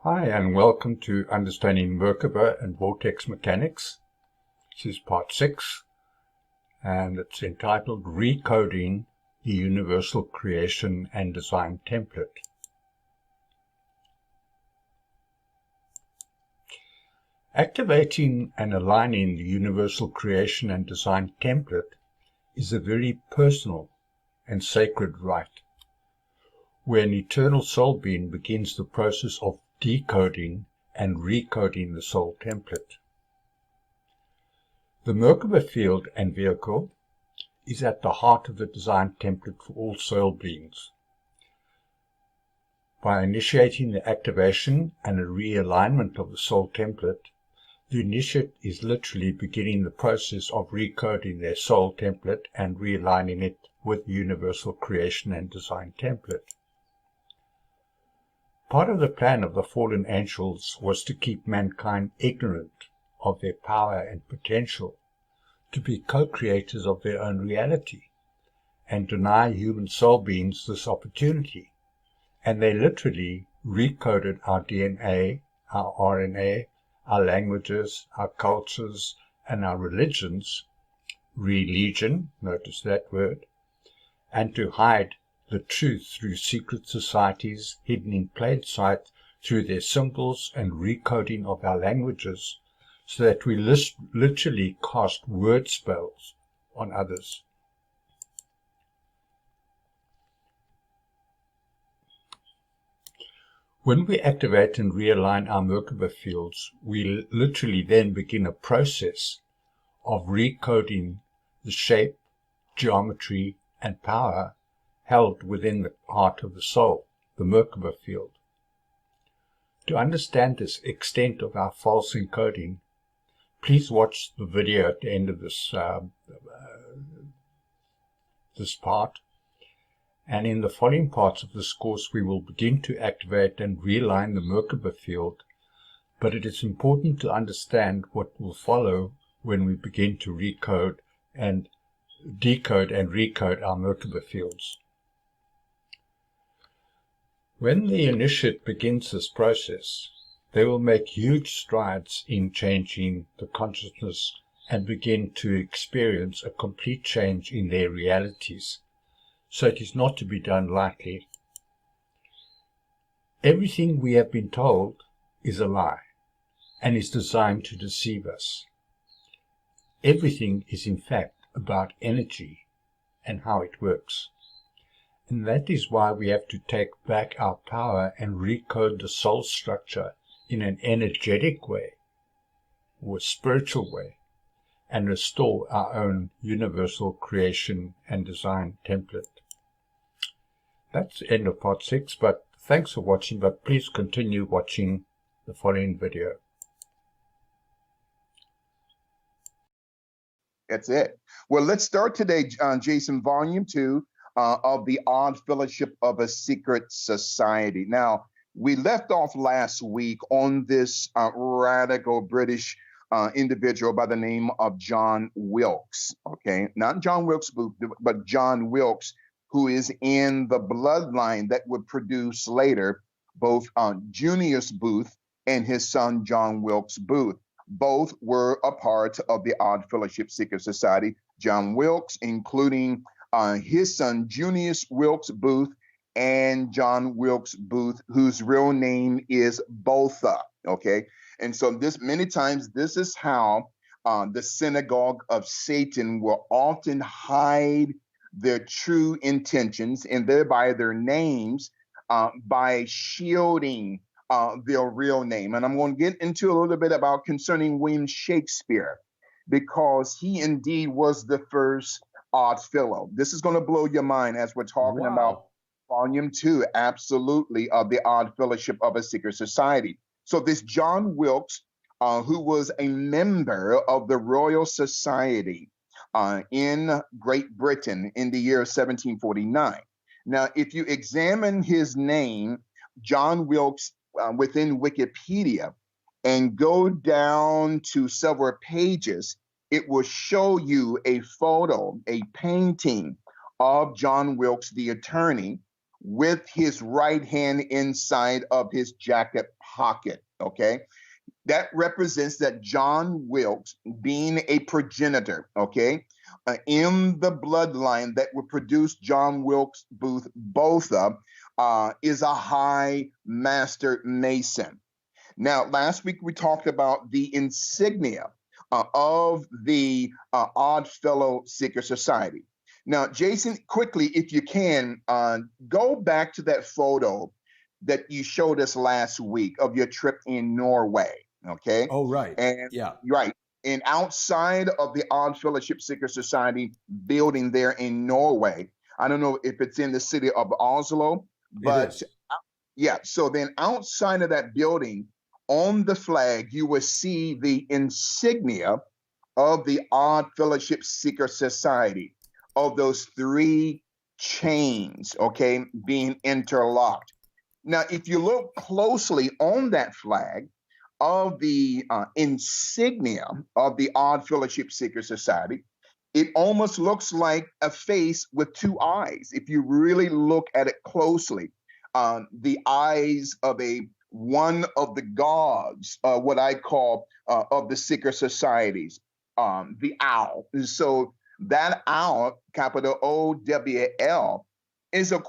Hi, and welcome to Understanding Merkaba and Vortex Mechanics. This is part 6, and it's entitled Recoding the Universal Creation and Design Template. Activating and aligning the Universal Creation and Design Template is a very personal and sacred rite, where an eternal soul being begins the process of decoding and recoding the soul template. The Merkaba field and vehicle is at the heart of the design template for all soul beings. By initiating the activation and a realignment of the soul template, the initiate is literally beginning the process of recoding their soul template and realigning it with the universal creation and design template. Part of the plan of the fallen angels was to keep mankind ignorant of their power and potential to be co-creators of their own reality, and deny human soul beings this opportunity. And they literally recoded our DNA, our RNA, our languages, our cultures, and our religions, religion, notice that word, and to hide the truth through secret societies hidden in plain sight through their symbols and recoding of our languages, so that we literally cast word spells on others. When we activate and realign our Merkaba fields, we literally then begin a process of recoding the shape, geometry, and power held within the heart of the soul, the Merkaba field. To understand this extent of our false encoding, please watch the video at the end of this part. And in the following parts of this course, we will begin to activate and realign the Merkaba field, but it is important to understand what will follow when we begin to decode and recode our Merkaba fields. When the initiate begins this process, they will make huge strides in changing the consciousness and begin to experience a complete change in their realities. So it is not to be done lightly. Everything we have been told is a lie and is designed to deceive us. Everything is in fact about energy and how it works. And that is why we have to take back our power and recode the soul structure in an energetic way or a spiritual way, and restore our own universal creation and design template. That's the end of part 6, but thanks for watching, but please continue watching the following video. That's it. Well, let's start today, Jason, volume 2 of the Odd Fellowship of a Secret Society. Now, we left off last week on this radical British individual by the name of John Wilkes. Okay, not John Wilkes Booth, but John Wilkes, who is in the bloodline that would produce later both Junius Booth and his son John Wilkes Booth. Both were a part of the Odd Fellowship Secret Society. John Wilkes, including his son Junius Wilkes Booth, and John Wilkes Booth, whose real name is Botha. Okay, and so many times this is how the synagogue of Satan will often hide their true intentions and thereby their names by shielding their real name. And I'm going to get into a little bit about concerning William Shakespeare, because he indeed was the first Odd Fellow. This is going to blow your mind as we're talking about volume 2, absolutely, of the Odd Fellowship of a Secret Society. So this John Wilkes, who was a member of the Royal Society in Great Britain in the year 1749. Now, if you examine his name, John Wilkes, within Wikipedia, and go down to several pages, it will show you a photo, a painting of John Wilkes, the attorney, with his right hand inside of his jacket pocket. Okay. That represents that John Wilkes, being a progenitor, okay, in the bloodline that would produce John Wilkes Booth Botha, is a high master mason. Now, last week we talked about the insignia of the Odd Fellow Secret Society. Now, Jason, quickly, if you can, go back to that photo that you showed us last week of your trip in Norway. Okay. Oh, right. And Yeah. right. And outside of the Odd Fellowship Secret Society building there in Norway, I don't know if it's in the city of Oslo, but yeah. So then outside of that building, on the flag, you will see the insignia of the Odd Fellowship Secret Society, of those three chains, okay, being interlocked. Now, if you look closely on that flag of the insignia of the Odd Fellowship Secret Society, it almost looks like a face with two eyes. If you really look at it closely, the eyes of one of the gods, what I call of the secret societies, the owl. And so that owl, capital OWL, is of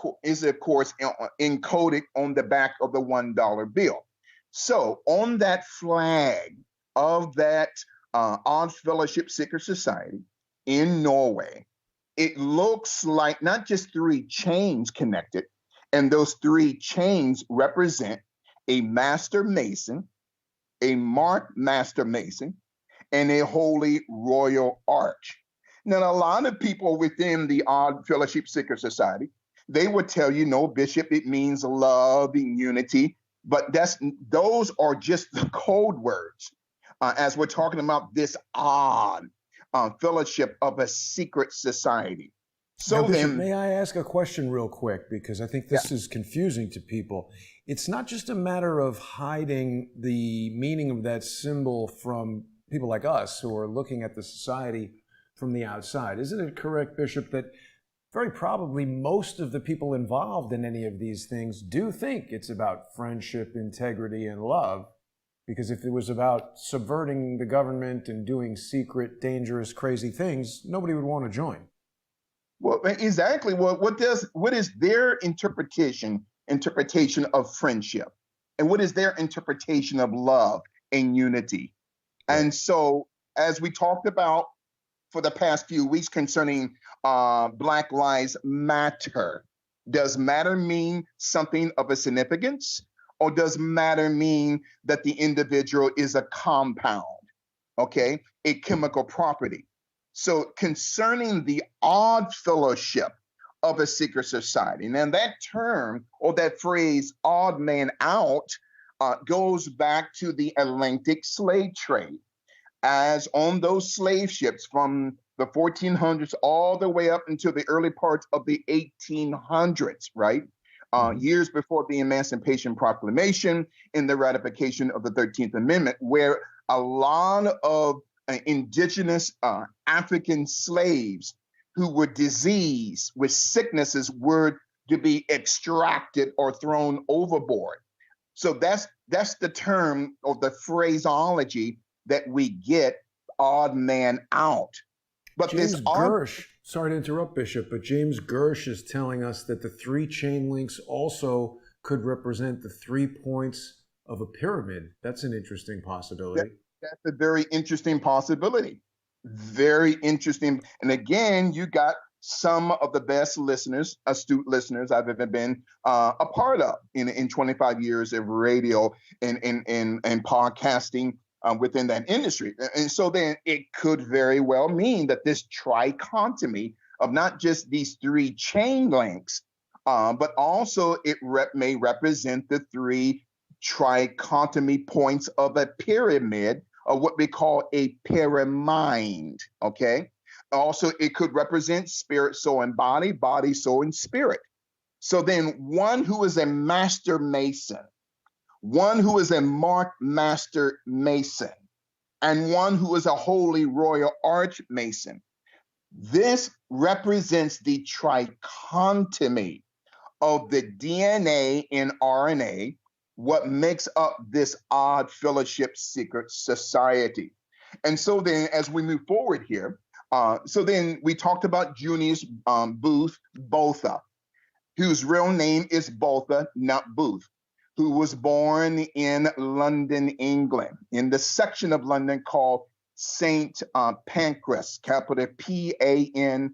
course encoded on the back of the $1 bill. So on that flag of that Odd Fellowship Secret Society in Norway, it looks like not just three chains connected, and those three chains represent a master mason, a marked master mason, and a holy royal arch. Now, a lot of people within the Odd Fellowship Secret Society, they would tell you, no, Bishop, it means love and unity, but those are just the code words as we're talking about this odd fellowship of a secret society. So now, Bishop, then, may I ask a question real quick, because I think this is confusing to people. It's not just a matter of hiding the meaning of that symbol from people like us who are looking at the society from the outside. Isn't it correct, Bishop, that very probably most of the people involved in any of these things do think it's about friendship, integrity, and love? Because if it was about subverting the government and doing secret, dangerous, crazy things, nobody would want to join. Well, exactly. Well, what is their interpretation of friendship, and what is their interpretation of love and unity? Right. And so, as we talked about for the past few weeks concerning Black Lives Matter, does matter mean something of a significance, or does matter mean that the individual is a compound, okay, a chemical property? So concerning the odd fellowship of a secret society, and that term or that phrase, odd man out, goes back to the Atlantic slave trade, as on those slave ships from the 1400s all the way up into the early parts of the 1800s, right? Years before the Emancipation Proclamation and the ratification of the 13th Amendment, where a lot of indigenous African slaves who were diseased with sicknesses were to be extracted or thrown overboard. So that's the term or the phraseology that we get, odd man out. But James Gersh, sorry to interrupt, Bishop, but James Gersh is telling us that the three chain links also could represent the 3 points of a pyramid. That's an interesting possibility. That's a very interesting possibility. Very interesting. And again, you got some of the best listeners, astute listeners I've ever been a part of in 25 years of radio and podcasting within that industry. And so then it could very well mean that this trichotomy of not just these three chain links, but also it may represent the three trichotomy points of a pyramid, or what we call a pyramid, okay? Also, it could represent spirit, soul, and body, body, soul, and spirit. So then one who is a master mason, one who is a marked master mason, and one who is a holy royal arch mason, this represents the trichotomy of the DNA and RNA, what makes up this odd fellowship secret society. And so then, as we move forward here, so then we talked about Junius Booth Botha, whose real name is Botha, not Booth, who was born in London, England, in the section of London called St. Pancras, capital Pancras.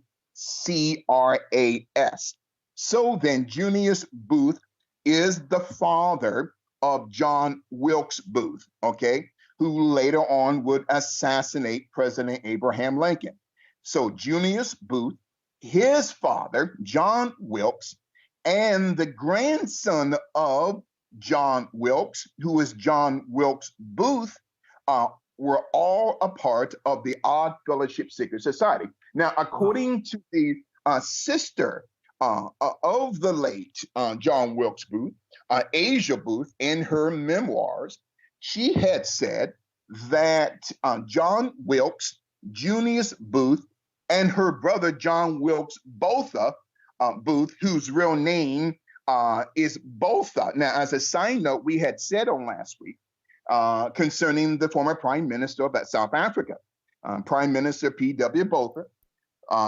So then, Junius Booth is the father of John Wilkes Booth, okay, who later on would assassinate President Abraham Lincoln. So Junius Booth, his father, John Wilkes, and the grandson of John Wilkes, who is John Wilkes Booth, were all a part of the Odd Fellowship Secret Society. Now, according to the sister of the late John Wilkes Booth, Asia Booth, in her memoirs, she had said that John Wilkes, Junius Booth, and her brother John Wilkes Botha, Booth, whose real name is Botha. Now, as a side note, we had said on last week concerning the former Prime Minister of South Africa, Prime Minister P.W. Botha,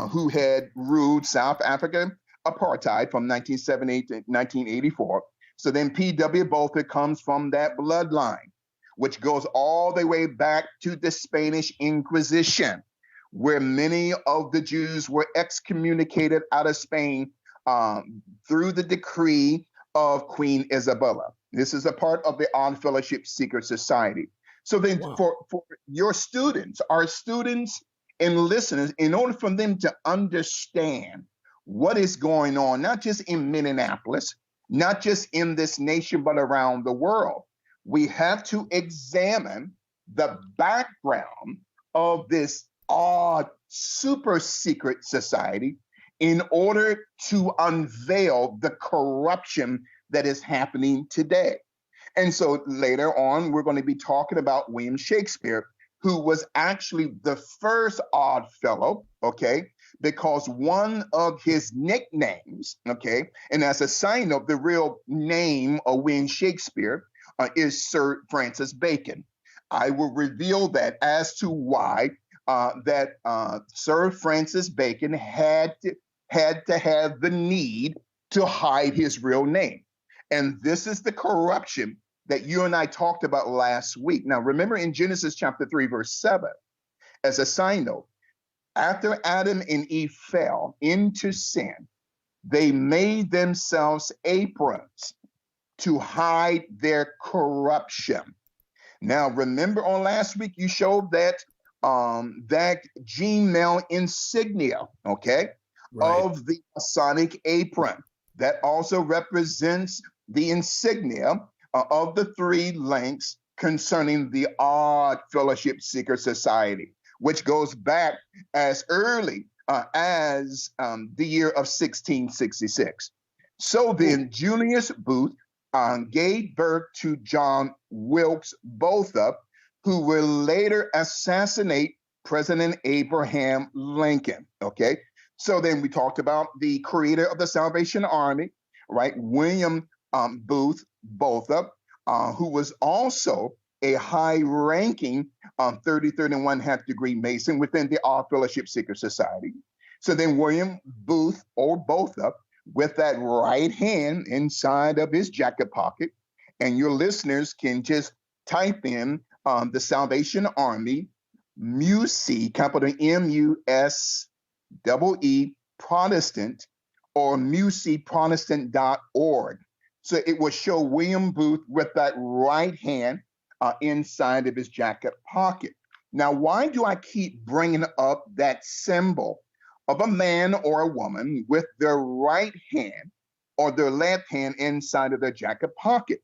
who had ruled South Africa apartheid from 1978 to 1984. So then P.W. Botha comes from that bloodline, which goes all the way back to the Spanish Inquisition, where many of the Jews were excommunicated out of Spain through the decree of Queen Isabella. This is a part of the Odd Fellowship Secret Society. So then for your students, our students and listeners, in order for them to understand what is going on, not just in Minneapolis, not just in this nation, but around the world, we have to examine the background of this odd, super secret society in order to unveil the corruption that is happening today. And so later on, we're going to be talking about William Shakespeare, who was actually the first Odd Fellow, okay, because one of his nicknames, okay, and as a side note, the real name of William Shakespeare is Sir Francis Bacon. I will reveal that as to why Sir Francis Bacon had to have the need to hide his real name. And this is the corruption that you and I talked about last week. Now, remember in Genesis chapter 3, verse 7, as a side note, after Adam and Eve fell into sin, they made themselves aprons to hide their corruption. Now, remember on last week, you showed that Gmail insignia, okay, right, of the Masonic apron. That also represents the insignia of the three links concerning the Odd Fellowship Secret Society, which goes back as early as the year of 1666. So then Junius Booth gave birth to John Wilkes Botha, who will later assassinate President Abraham Lincoln, okay? So then we talked about the creator of the Salvation Army, right? William Booth Botha, who was also a high-ranking 30-31 degree Mason within the Odd Fellowship Secret Society. So then William Booth or Botha, with that right hand inside of his jacket pocket, and your listeners can just type in the Salvation Army, MUSE, capital M-U-S-E-E, Protestant, or museprotestant.org. So it will show William Booth with that right hand inside of his jacket pocket. Now, why do I keep bringing up that symbol of a man or a woman with their right hand or their left hand inside of their jacket pocket?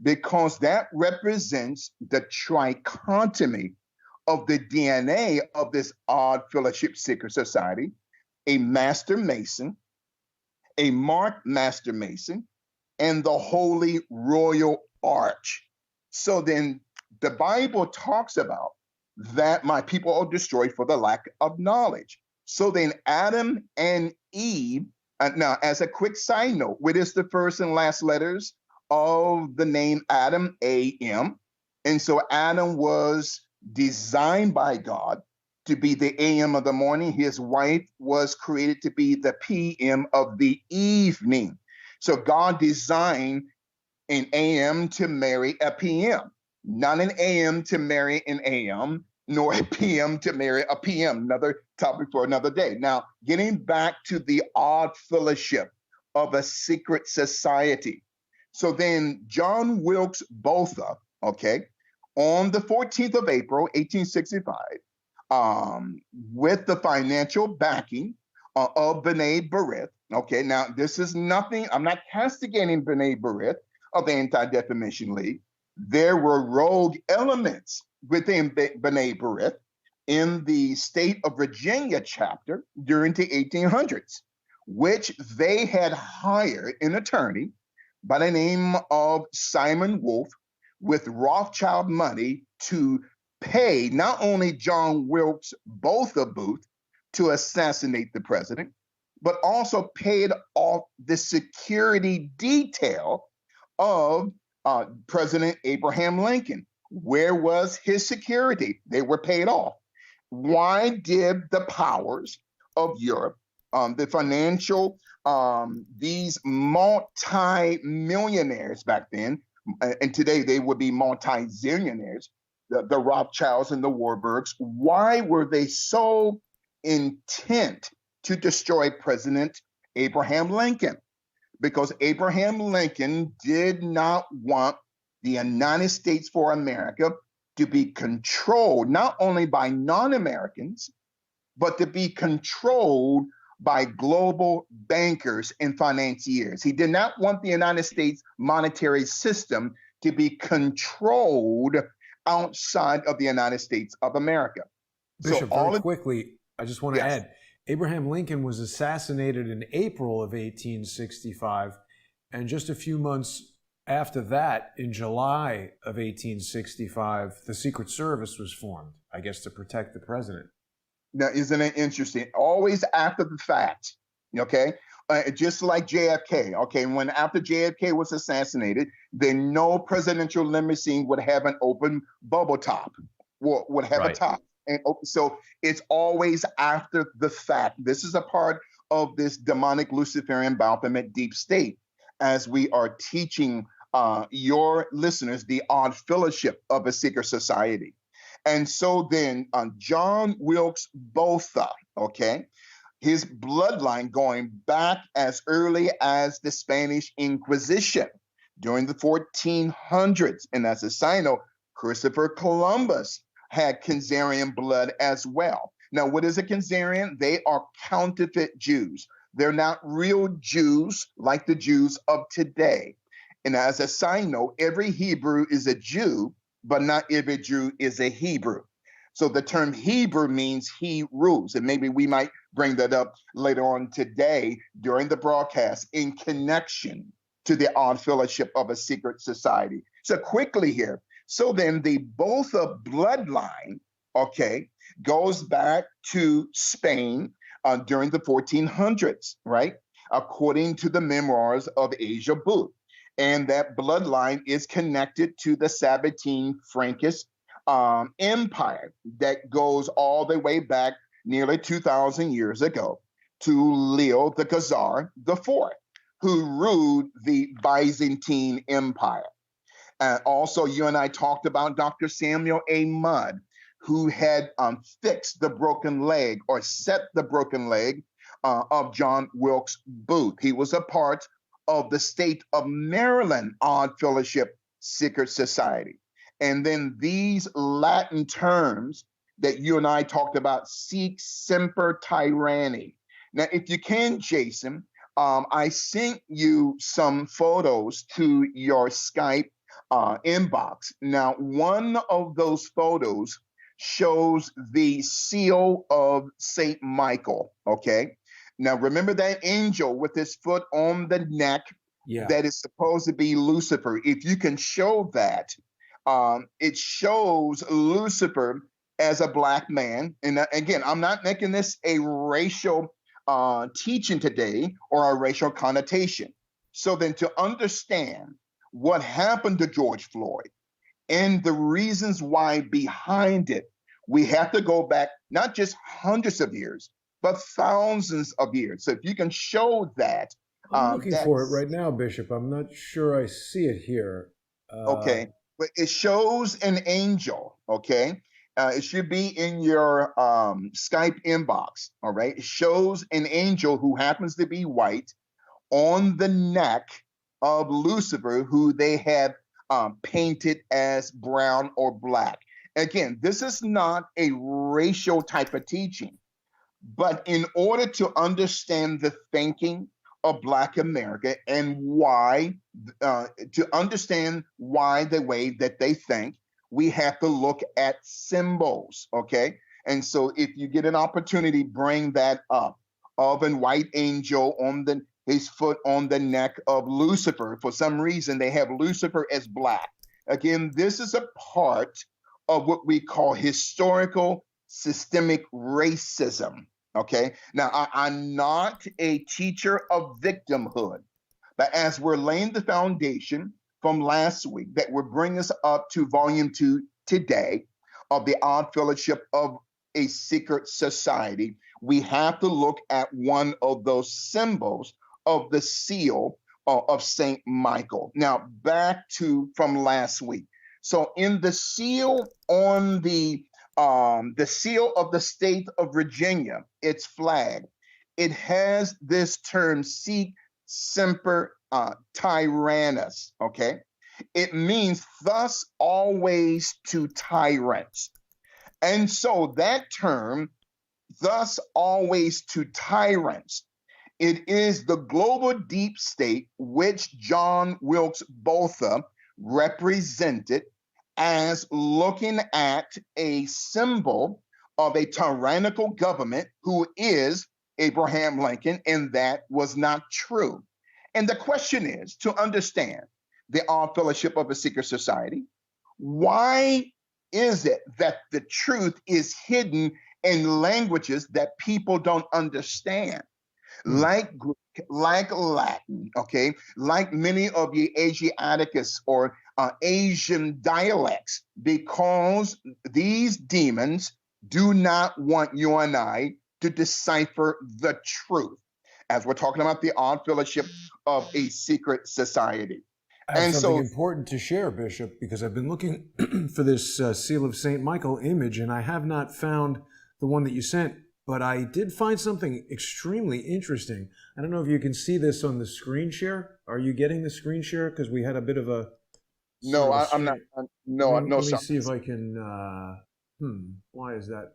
Because that represents the trichotomy of the DNA of this Odd Fellowship Secret Society: a Master Mason, a marked Master Mason, and the Holy Royal Arch. So then the Bible talks about that my people are destroyed for the lack of knowledge. So then Adam and Eve Now, as a quick side note, what is the first and last letters of the name Adam? A.M. And so Adam was designed by God to be the AM of the morning. His wife was created to be the PM of the evening. So God designed an AM to marry a PM, not an AM to marry an AM, nor a PM to marry a PM. Another topic for another day. Now, getting back to the odd fellowship of a secret society. So then John Wilkes Botha, okay, on the 14th of April, 1865, with the financial backing of B'nai B'rith. Okay, now this is nothing, I'm not castigating B'nai B'rith of the Anti-Defamation League. There were rogue elements within B'nai B'rith in the state of Virginia chapter during the 1800s, which they had hired an attorney by the name of Simon Wolfe with Rothschild money to pay not only John Wilkes Botha Booth to assassinate the president, but also paid off the security detail of President Abraham Lincoln. Where was his security? They were paid off. Why did the powers of Europe, the financial, these multi-millionaires back then, and today they would be multi-zillionaires, the Rothschilds and the Warburgs, why were they so intent to destroy President Abraham Lincoln? Because Abraham Lincoln did not want the United States for America to be controlled not only by non-Americans, but to be controlled by global bankers and financiers. He did not want the United States monetary system to be controlled outside of the United States of America. Bishop, very quickly, I just want to add, Abraham Lincoln was assassinated in April of 1865, and just a few months after that, in July of 1865, the Secret Service was formed, I guess, to protect the president. Now, isn't it interesting? Always after the fact, okay? Just like JFK, okay? When after JFK was assassinated, then no presidential limousine would have an open bubble top, would have a top. And so it's always after the fact. This is a part of this demonic Luciferian Baphomet deep state, as we are teaching your listeners the odd fellowship of a secret society. And so then John Wilkes Botha, okay, his bloodline going back as early as the Spanish Inquisition during the 1400s. And as a side note, Christopher Columbus had Khazarian blood as well. Now, what is a Khazarian? They are counterfeit Jews. They're not real Jews like the Jews of today. And as a side note, every Hebrew is a Jew, but not every Jew is a Hebrew. So the term Hebrew means he rules. And maybe we might bring that up later on today during the broadcast in connection to the odd fellowship of a secret society. So quickly here. So then the Botha bloodline, okay, goes back to Spain during the 1400s, right? According to the memoirs of Asia Booth. And that bloodline is connected to the Sabbatine Frankish empire that goes all the way back nearly 2,000 years ago to Leo the Khazar IV, who ruled the Byzantine Empire. Also, you and I talked about Dr. Samuel A. Mudd, who had fixed the broken leg or set the broken leg of John Wilkes Booth. He was a part of the state of Maryland Odd Fellowship Secret Society. And then these Latin terms that you and I talked about, sic semper tyranni. Now, if you can, Jason, I sent you some photos to your Skype inbox. Now, one of those photos shows the seal of St. Michael, okay? Now, remember that angel with his foot on the neck that is supposed to be Lucifer. If you can show that, it shows Lucifer as a black man. And again, I'm not making this a racial teaching today or a racial connotation. So then to understand what happened to George Floyd and the reasons why behind it, we have to go back not just hundreds of years, but thousands of years. So if you can show that, I'm looking for it that's right now, Bishop. I'm not sure I see it here. okay. But it shows an angel, okay? It should be in your Skype inbox, all right? It shows an angel who happens to be white on the neck of Lucifer, who they have painted as brown or black. Again, this is not a racial type of teaching, but in order to understand the thinking of Black America and why, to understand why the way that they think, we have to look at symbols, okay? And so if you get an opportunity, bring that up of a white angel on his foot on the neck of Lucifer. For some reason, they have Lucifer as black. Again, this is a part of what we call historical systemic racism. Okay. Now, I'm not a teacher of victimhood, but as we're laying the foundation from last week that will bring us up to volume 2 today of the Odd Fellowship of a Secret Society, we have to look at one of those symbols of the seal of Saint Michael. Now, back to from last week. So in the seal on the seal of the state of Virginia, its flag, it has this term, sic semper tyrannis, okay? It means thus always to tyrants. And so that term, thus always to tyrants, it is the global deep state which John Wilkes Botha represented as looking at a symbol of a tyrannical government who is Abraham Lincoln, and that was not true. And the question is to understand the Odd Fellowship of a Secret Society, why is it that the truth is hidden in languages that people don't understand? Like Greek, like Latin, okay, like many of the Asiaticus or Asian dialects, because these demons do not want you and I to decipher the truth, as we're talking about the Odd Fellowship of a Secret Society. I have And something so, important to share, Bishop, because I've been looking for this seal of St. Michael image, and I have not found the one that you sent, but I did find something extremely interesting. I don't know if you can see this on the screen share. Are you getting the screen share? Because we had a bit of a... no, I'm not. No, let no, me sir. see if I can... why is that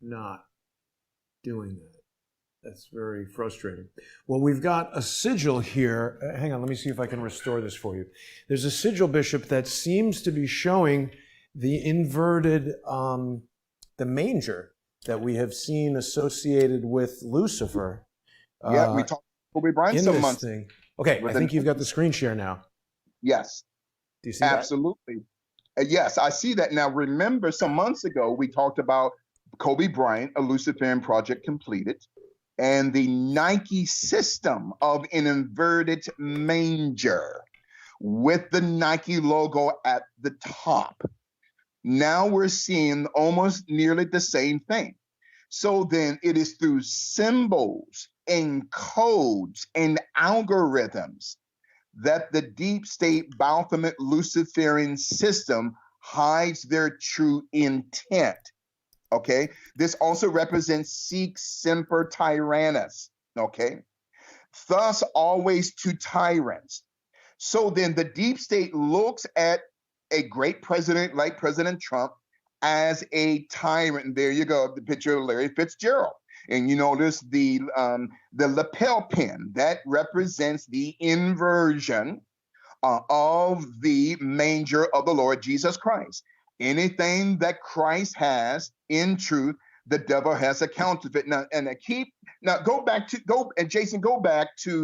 not doing that? That's very frustrating. Well, we've got a sigil here. Hang on, let me see if I can restore this for you. There's a sigil, Bishop, that seems to be showing the inverted, the manger that we have seen associated with Lucifer. Yeah, we talked to Kobe Bryant in some this months. thing. Okay, I think you've got the screen share now. Yes, Do you see that? absolutely. Yes, I see that now. Remember, some months ago, we talked about Kobe Bryant, a Luciferian project completed, and the Nike system of an inverted manger with the Nike logo at the top. Now we're seeing almost nearly the same thing. So then it is through symbols and codes and algorithms that the deep state Baphomet Luciferian system hides their true intent. Okay, this also represents sic semper tyrannis. Okay, thus always to tyrants. So then the deep state looks at a great president like President Trump as a tyrant. And there you go, the picture of Larry Fitzgerald. And you notice the lapel pin that represents the inversion of the manger of the Lord Jesus Christ. Anything that Christ has in truth, the devil has a counterfeit. Now, and go back to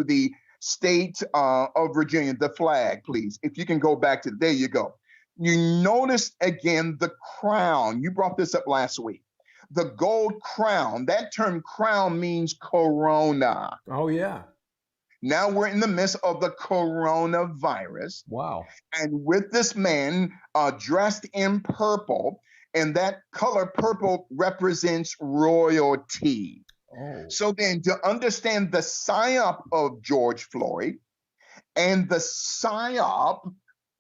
the state of Virginia, the flag, please. If you can go back to, there you go. You notice again the crown. You brought this up last week. The gold crown, that term crown means corona. Oh, yeah. Now we're in the midst of the coronavirus. Wow. And with this man dressed in purple, and that color purple represents royalty. Oh. So then to understand the psyop of George Floyd and the psyop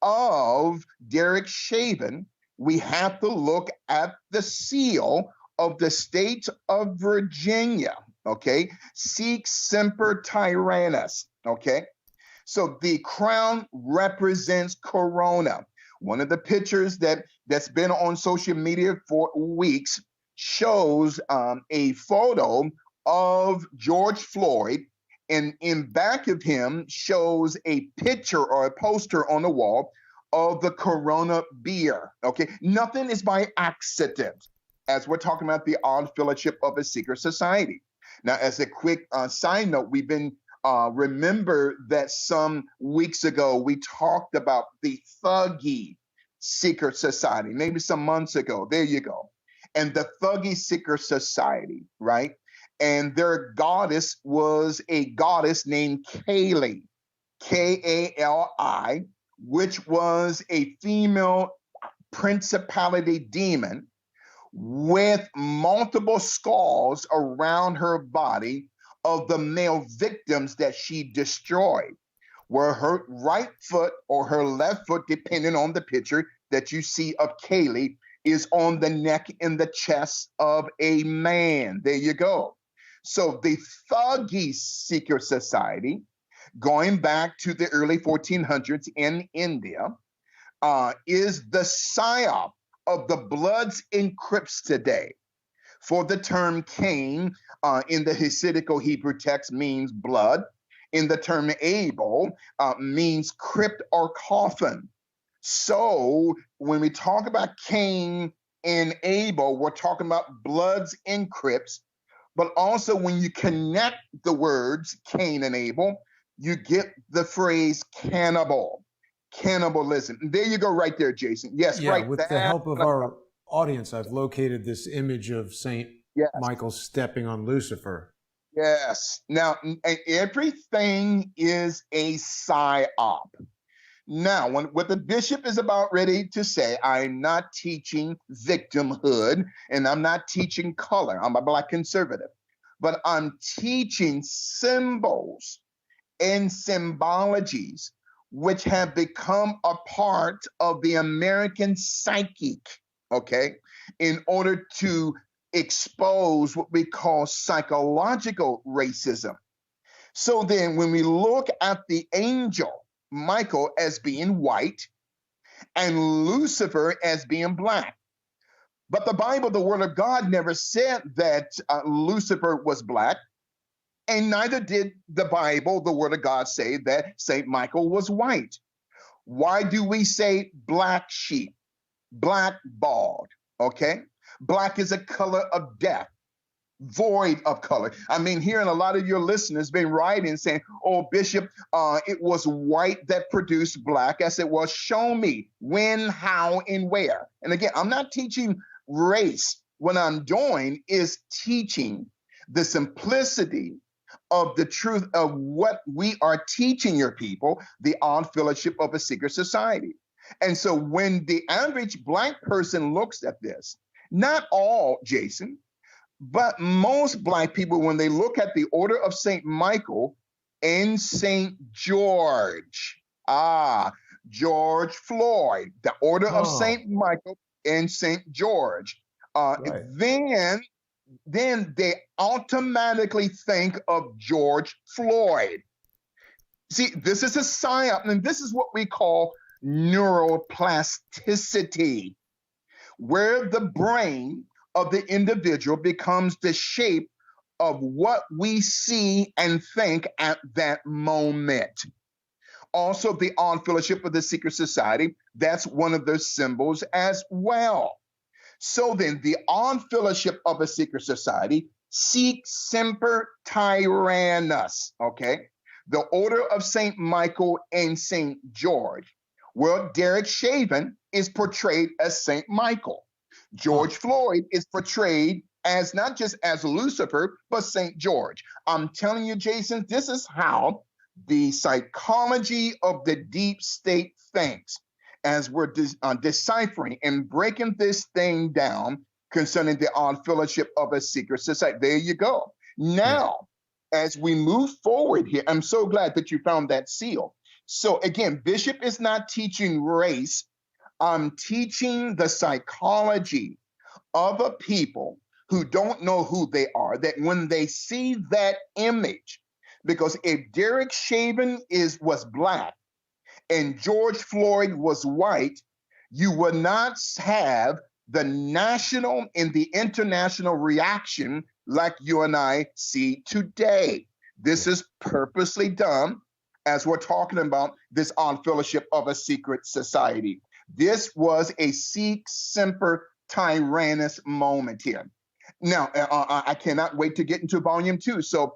of Derek Chauvin, we have to look at the seal of the state of Virginia, okay? Sic semper tyrannis, okay? So the crown represents corona. One of the pictures that's been on social media for weeks shows a photo of George Floyd, and in back of him shows a picture or a poster on the wall of the Corona beer. Okay, nothing is by accident, as we're talking about the odd fellowship of a secret society. Now, as a quick side note, we've been remember that some weeks ago we talked about the Thuggy secret society, maybe some months ago. There you go. And the Thuggy secret society, right? And their goddess was a goddess named Kali, Kali, which was a female principality demon with multiple scars around her body of the male victims that she destroyed, where her right foot or her left foot, depending on the picture that you see of Kaylee, is on the neck and the chest of a man. There you go. So the Thuggy secret society, going back to the early 1400s in India, is the psyop of the Bloods and Crips today. For the term Cain in the Hasidical Hebrew text means blood. In the term Abel means crypt or coffin. So when we talk about Cain and Abel, we're talking about Bloods and Crips. But also when you connect the words Cain and Abel, you get the phrase cannibal, cannibalism. There you go right there, Jason. Yes, Yeah, right. with the help of our audience, I've located this image of Saint Michael stepping on Lucifer. Yes. Now, everything is a psyop. Now, what the bishop is about ready to say, I'm not teaching victimhood and I'm not teaching color. I'm a Black conservative, but I'm teaching symbols and symbologies which have become a part of the American psychic, okay, in order to expose what we call psychological racism. So then when we look at the angel Michael as being white and Lucifer as being black, but the Bible, the Word of God, never said that Lucifer was black, and neither did the Bible, the Word of God, say that Saint Michael was white. Why do we say black sheep, blackballed, okay? Black is a color of death, void of color. I mean, hearing a lot of your listeners been writing saying, oh, Bishop, it was white that produced black. I said, well, show me when, how, and where. And again, I'm not teaching race. What I'm doing is teaching the simplicity of the truth of what we are teaching your people, the odd fellowship of a secret society. And so when the average Black person looks at this, not all, Jason, but most Black people, when they look at the order of St. Michael and St. George, George Floyd, the order of St. Michael and St. George, Right. then they automatically think of George Floyd. See, this is a psyop, and this is what we call neuroplasticity, where the brain of the individual becomes the shape of what we see and think at that moment. Also, the odd fellowship of the secret society, that's one of those symbols as well. So then, the odd fellowship of a secret society, sic semper tyrannis, okay? The order of St. Michael and St. George. Well, Derek Chauvin is portrayed as St. Michael. George Floyd is portrayed as not just as Lucifer, but St. George. I'm telling you, Jason, this is how the psychology of the deep state thinks as we're deciphering and breaking this thing down concerning the odd fellowship of a secret society. There you go. Now, as we move forward here, I'm so glad that you found that seal. So again, Bishop is not teaching race. I'm teaching the psychology of a people who don't know who they are, that when they see that image, because if Derek Chauvin was black and George Floyd was white, you would not have the national and the international reaction like you and I see today. This is purposely done as we're talking about this odd fellowship of a secret society. This was a Sic Semper Tyrannis moment here. Now, I cannot wait to get into volume 2. So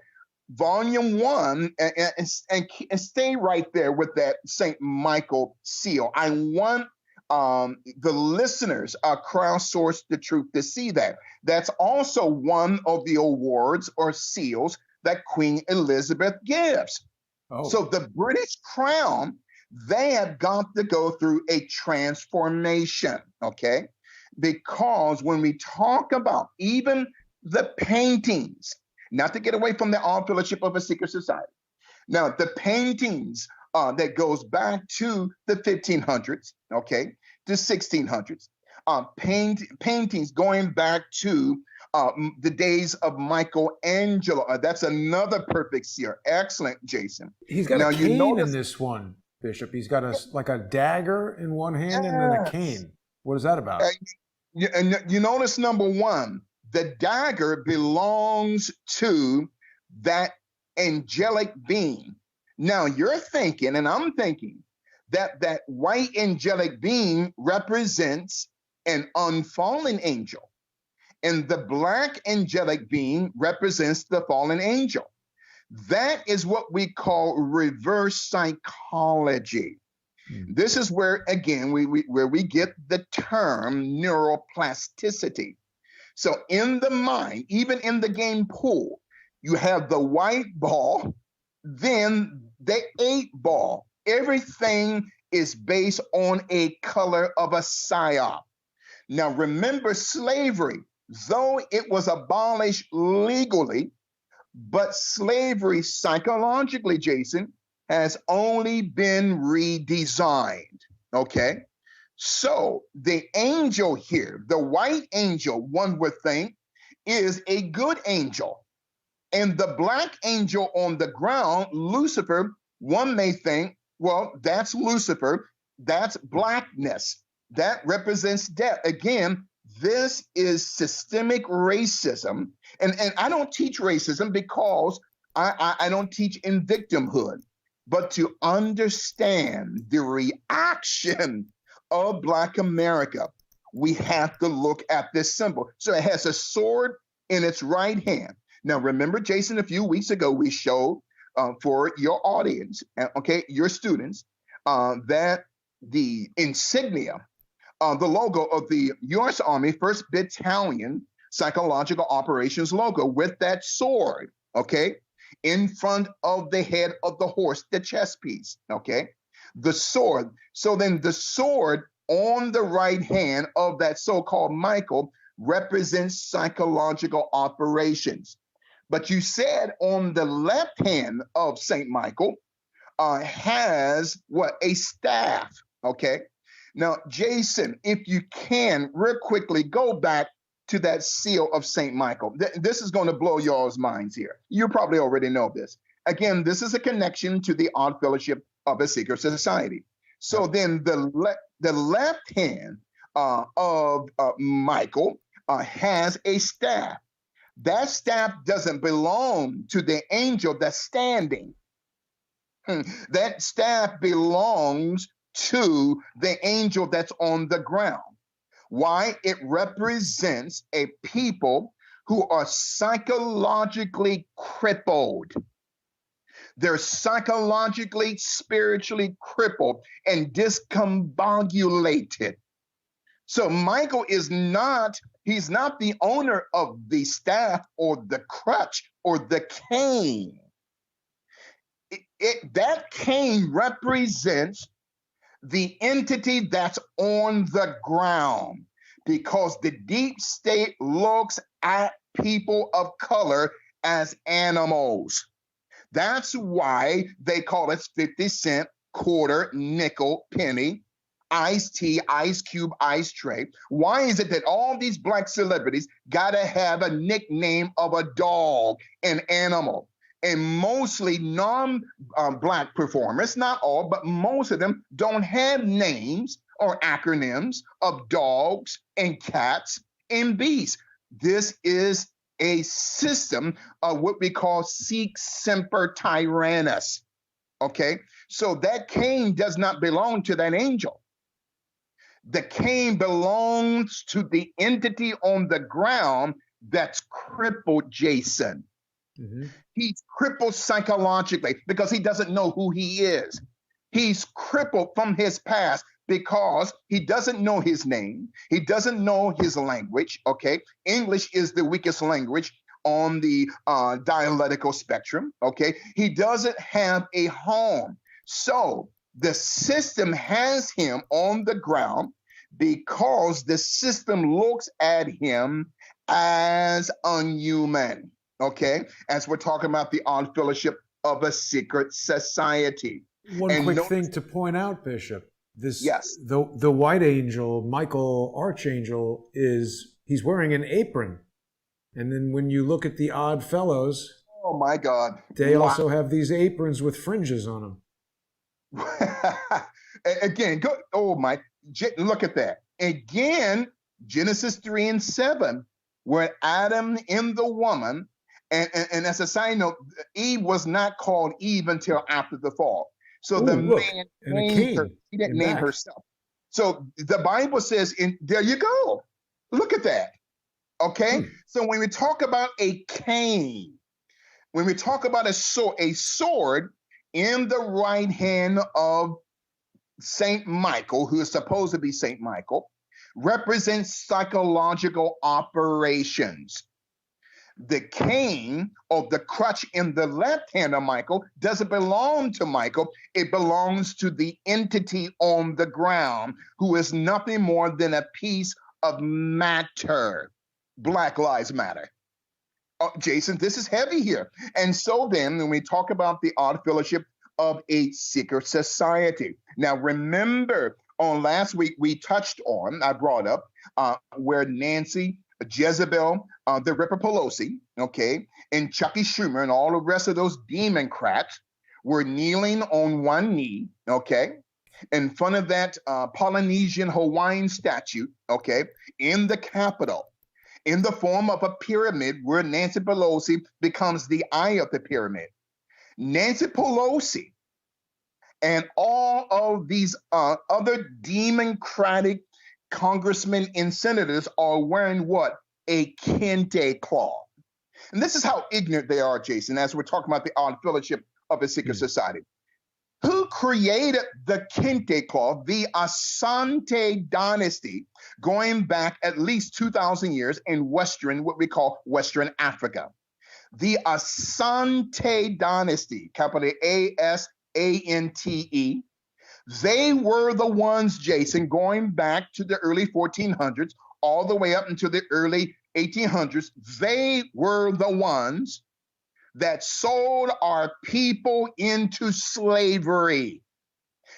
volume 1, and stay right there with that St. Michael seal. I want the listeners crowdsource the truth to see that. That's also one of the awards or seals that Queen Elizabeth gives. Oh. So the British Crown, they have got to go through a transformation, okay? Because when we talk about even the paintings, not to get away from the odd fellowship of a secret society. Now, the paintings that goes back to the 1500s, okay, to 1600s. Paintings going back to the days of Michelangelo. That's another perfect seal. Excellent, Jason. He's got a cane in this one, Bishop. He's got like a dagger in one hand and then a cane. What is that about? You notice, number one, the dagger belongs to that angelic being. Now you're thinking, and I'm thinking, that white angelic being represents an unfallen angel, and the black angelic being represents the fallen angel. That is what we call reverse psychology. This is where, again, where we get the term neuroplasticity. So in the mind, even in the game pool, you have the white ball, then the 8 ball. Everything is based on a color of a psyop. Now remember, slavery, though it was abolished legally, but slavery psychologically, Jason, has only been redesigned, okay? So the angel here, the white angel, one would think, is a good angel. And the black angel on the ground, Lucifer, one may think, well, that's Lucifer, that's blackness, that represents death. Again, this is systemic racism. And I don't teach racism because I don't teach in victimhood, but to understand the reaction of Black America, we have to look at this symbol. So it has a sword in its right hand. Now, remember, Jason, a few weeks ago, we showed for your audience, okay, your students, that the insignia, the logo of the U.S. Army 1st Battalion Psychological Operations logo with that sword, okay, in front of the head of the horse, the chest piece, okay, the sword. So then the sword on the right hand of that so-called Michael represents psychological operations. But you said on the left hand of St. Michael has what? A staff, okay? Now, Jason, if you can, real quickly, go back to that seal of St. Michael. This is going to blow y'all's minds here. You probably already know this. Again, this is a connection to the odd fellowship of a secret society. So then the left hand of Michael has a staff. That staff doesn't belong to the angel that's standing. That staff belongs to the angel that's on the ground. Why? It represents a people who are psychologically crippled. They're psychologically, spiritually crippled and discombobulated. So Michael is not He's not the owner of the staff or the crutch or the cane. That cane represents the entity that's on the ground, because the deep state looks at people of color as animals. That's why they call us 50 cent, quarter, nickel, penny, iced tea, ice cube, ice tray. Why is it that all these black celebrities got to have a nickname of a dog, an animal? And mostly non-black performers, not all, but most of them don't have names or acronyms of dogs and cats and beasts. This is a system of what we call sic semper tyrannis. Okay, so that cane does not belong to that angel. The cane belongs to the entity on the ground that's crippled, Jason. Mm-hmm. He's crippled psychologically because he doesn't know who he is. He's crippled from his past because he doesn't know his name. He doesn't know his language, okay? English is the weakest language on the dialectical spectrum, okay? He doesn't have a home. So the system has him on the ground because the system looks at him as unhuman. Okay, as we're talking about the odd fellowship of a secret society. One quick thing to point out, Bishop. Yes. The white angel, Michael Archangel, he's wearing an apron. And then when you look at the odd fellows, oh my God, they also have these aprons with fringes on them. Again, look at that. Again, Genesis 3:7, where Adam and the woman, and as a side note, Eve was not called Eve until after the fall. So man named her. She didn't name herself. So the Bible says, there you go. Look at that. Okay? So when we talk about a cane, when we talk about a sword in the right hand of Saint Michael, who is supposed to be Saint Michael, represents psychological operations. The cane or the crutch in the left hand of Michael doesn't belong to Michael. It belongs to the entity on the ground, who is nothing more than a piece of matter. Black Lives Matter. Jason, this is heavy here. And so then when we talk about the odd fellowship of a secret society. Now, remember, on last week, I brought up where Nancy, Jezebel, the Ripper Pelosi, okay, and Chucky Schumer and all the rest of those Democrats were kneeling on one knee, okay, in front of that Polynesian Hawaiian statue, okay, in the Capitol, in the form of a pyramid where Nancy Pelosi becomes the eye of the pyramid. Nancy Pelosi and all of these other Democratic congressmen and senators are wearing what? A kente cloth. And this is how ignorant they are, Jason, as we're talking about the odd fellowship of a secret society. Who created the kente cloth, the Asante dynasty, going back at least 2,000 years in what we call Western Africa? The Asante dynasty, capital Asante, they were the ones, Jason, going back to the early 1400s, all the way up into the early 1800s. They were the ones that sold our people into slavery.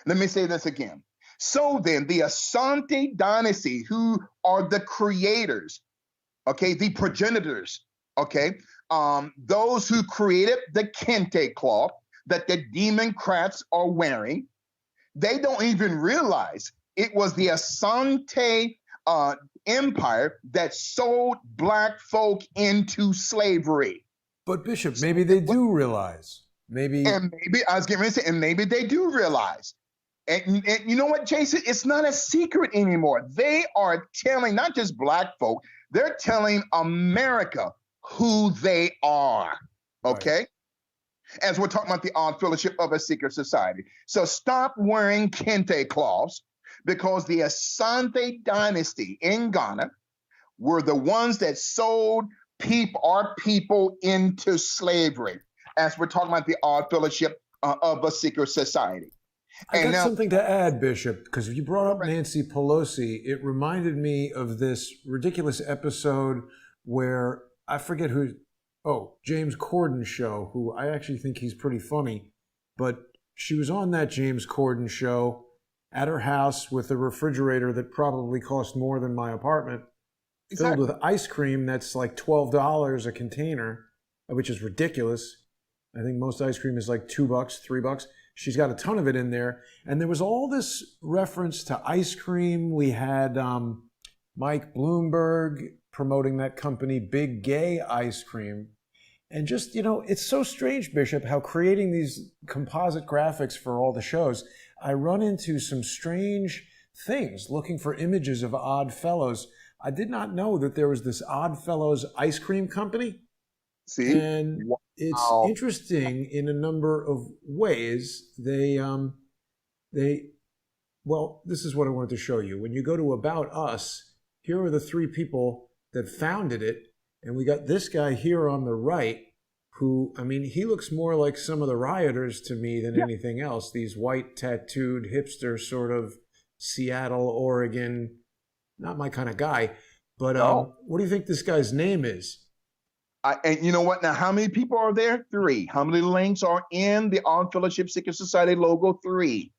Let me say this again. So then, the Asante dynasty, who are the creators, okay, the progenitors, okay, those who created the kente cloth that the Democrats are wearing, they don't even realize it was the Asante empire that sold black folk into slavery. But Bishop, maybe they do realize. Maybe I was getting ready to say, and maybe they do realize. And you know what, Jason? It's not a secret anymore. They are telling not just black folk, they're telling America who they are. Okay? Right. As we're talking about the odd fellowship of a secret society. So stop wearing kente cloths, because the Asante dynasty in Ghana were the ones that sold our people into slavery, as we're talking about the Odd Fellowship of a Secret Society. I got now, something to add, Bishop, because if you brought up Right. Nancy Pelosi, it reminded me of this ridiculous episode where I forget who, James Corden show, who I actually think he's pretty funny, but she was on that James Corden show at her house with a refrigerator that probably cost more than my apartment, filled with ice cream that's like $12 a container, which is ridiculous. I think most ice cream is like $2, $3. She's got a ton of it in there. And there was all this reference to ice cream. We had Mike Bloomberg promoting that company, Big Gay Ice Cream. And just, it's so strange, Bishop, how creating these composite graphics for all the shows, I run into some strange things looking for images of Odd Fellows. I did not know that there was this Odd Fellows ice cream company. See? And it's interesting in a number of ways. Well, this is what I wanted to show you. When you go to About Us, here are the 3 people that founded it. And we got this guy here on the right who, he looks more like some of the rioters to me than anything else. These white tattooed hipster sort of Seattle, Oregon, not my kind of guy. But what do you think this guy's name is? And you know what? Now, how many people are there? 3. How many links are in the Odd Fellowship Secret Society logo? 3.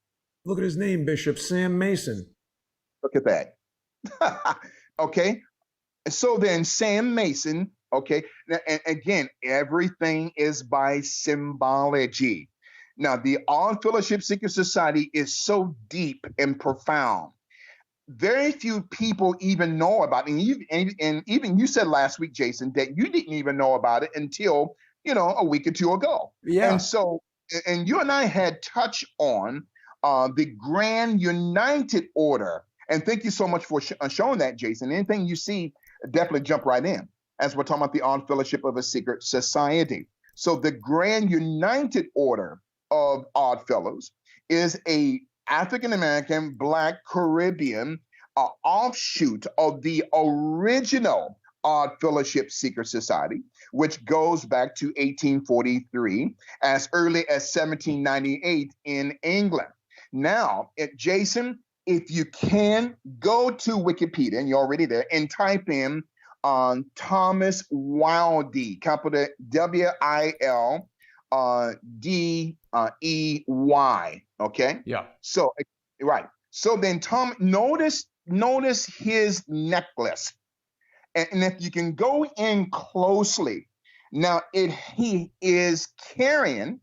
Look at his name, Bishop, Sam Mason. Look at that. Okay. So then Sam Mason, okay. Now, and again, everything is by symbology. Now, the Odd Fellowship Secret Society is so deep and profound. Very few people even know about it. And even you said last week, Jason, that you didn't even know about it until, a week or 2 ago. Yeah. And so, and you and I had touched on the Grand United Order. And thank you so much for showing that, Jason. Anything you see, definitely jump right in, as we're talking about the Odd Fellowship of a Secret Society. So the Grand United Order of Odd Fellows is a African-American, Black, Caribbean offshoot of the original Odd Fellowship Secret Society, which goes back to 1843, as early as 1798 in England. Now, Jason, if you can, go to Wikipedia, and you're already there, and type in Thomas Wildey, capital Wildey, okay? Yeah. So, right. So then notice his necklace. And if you can go in closely, now he is carrying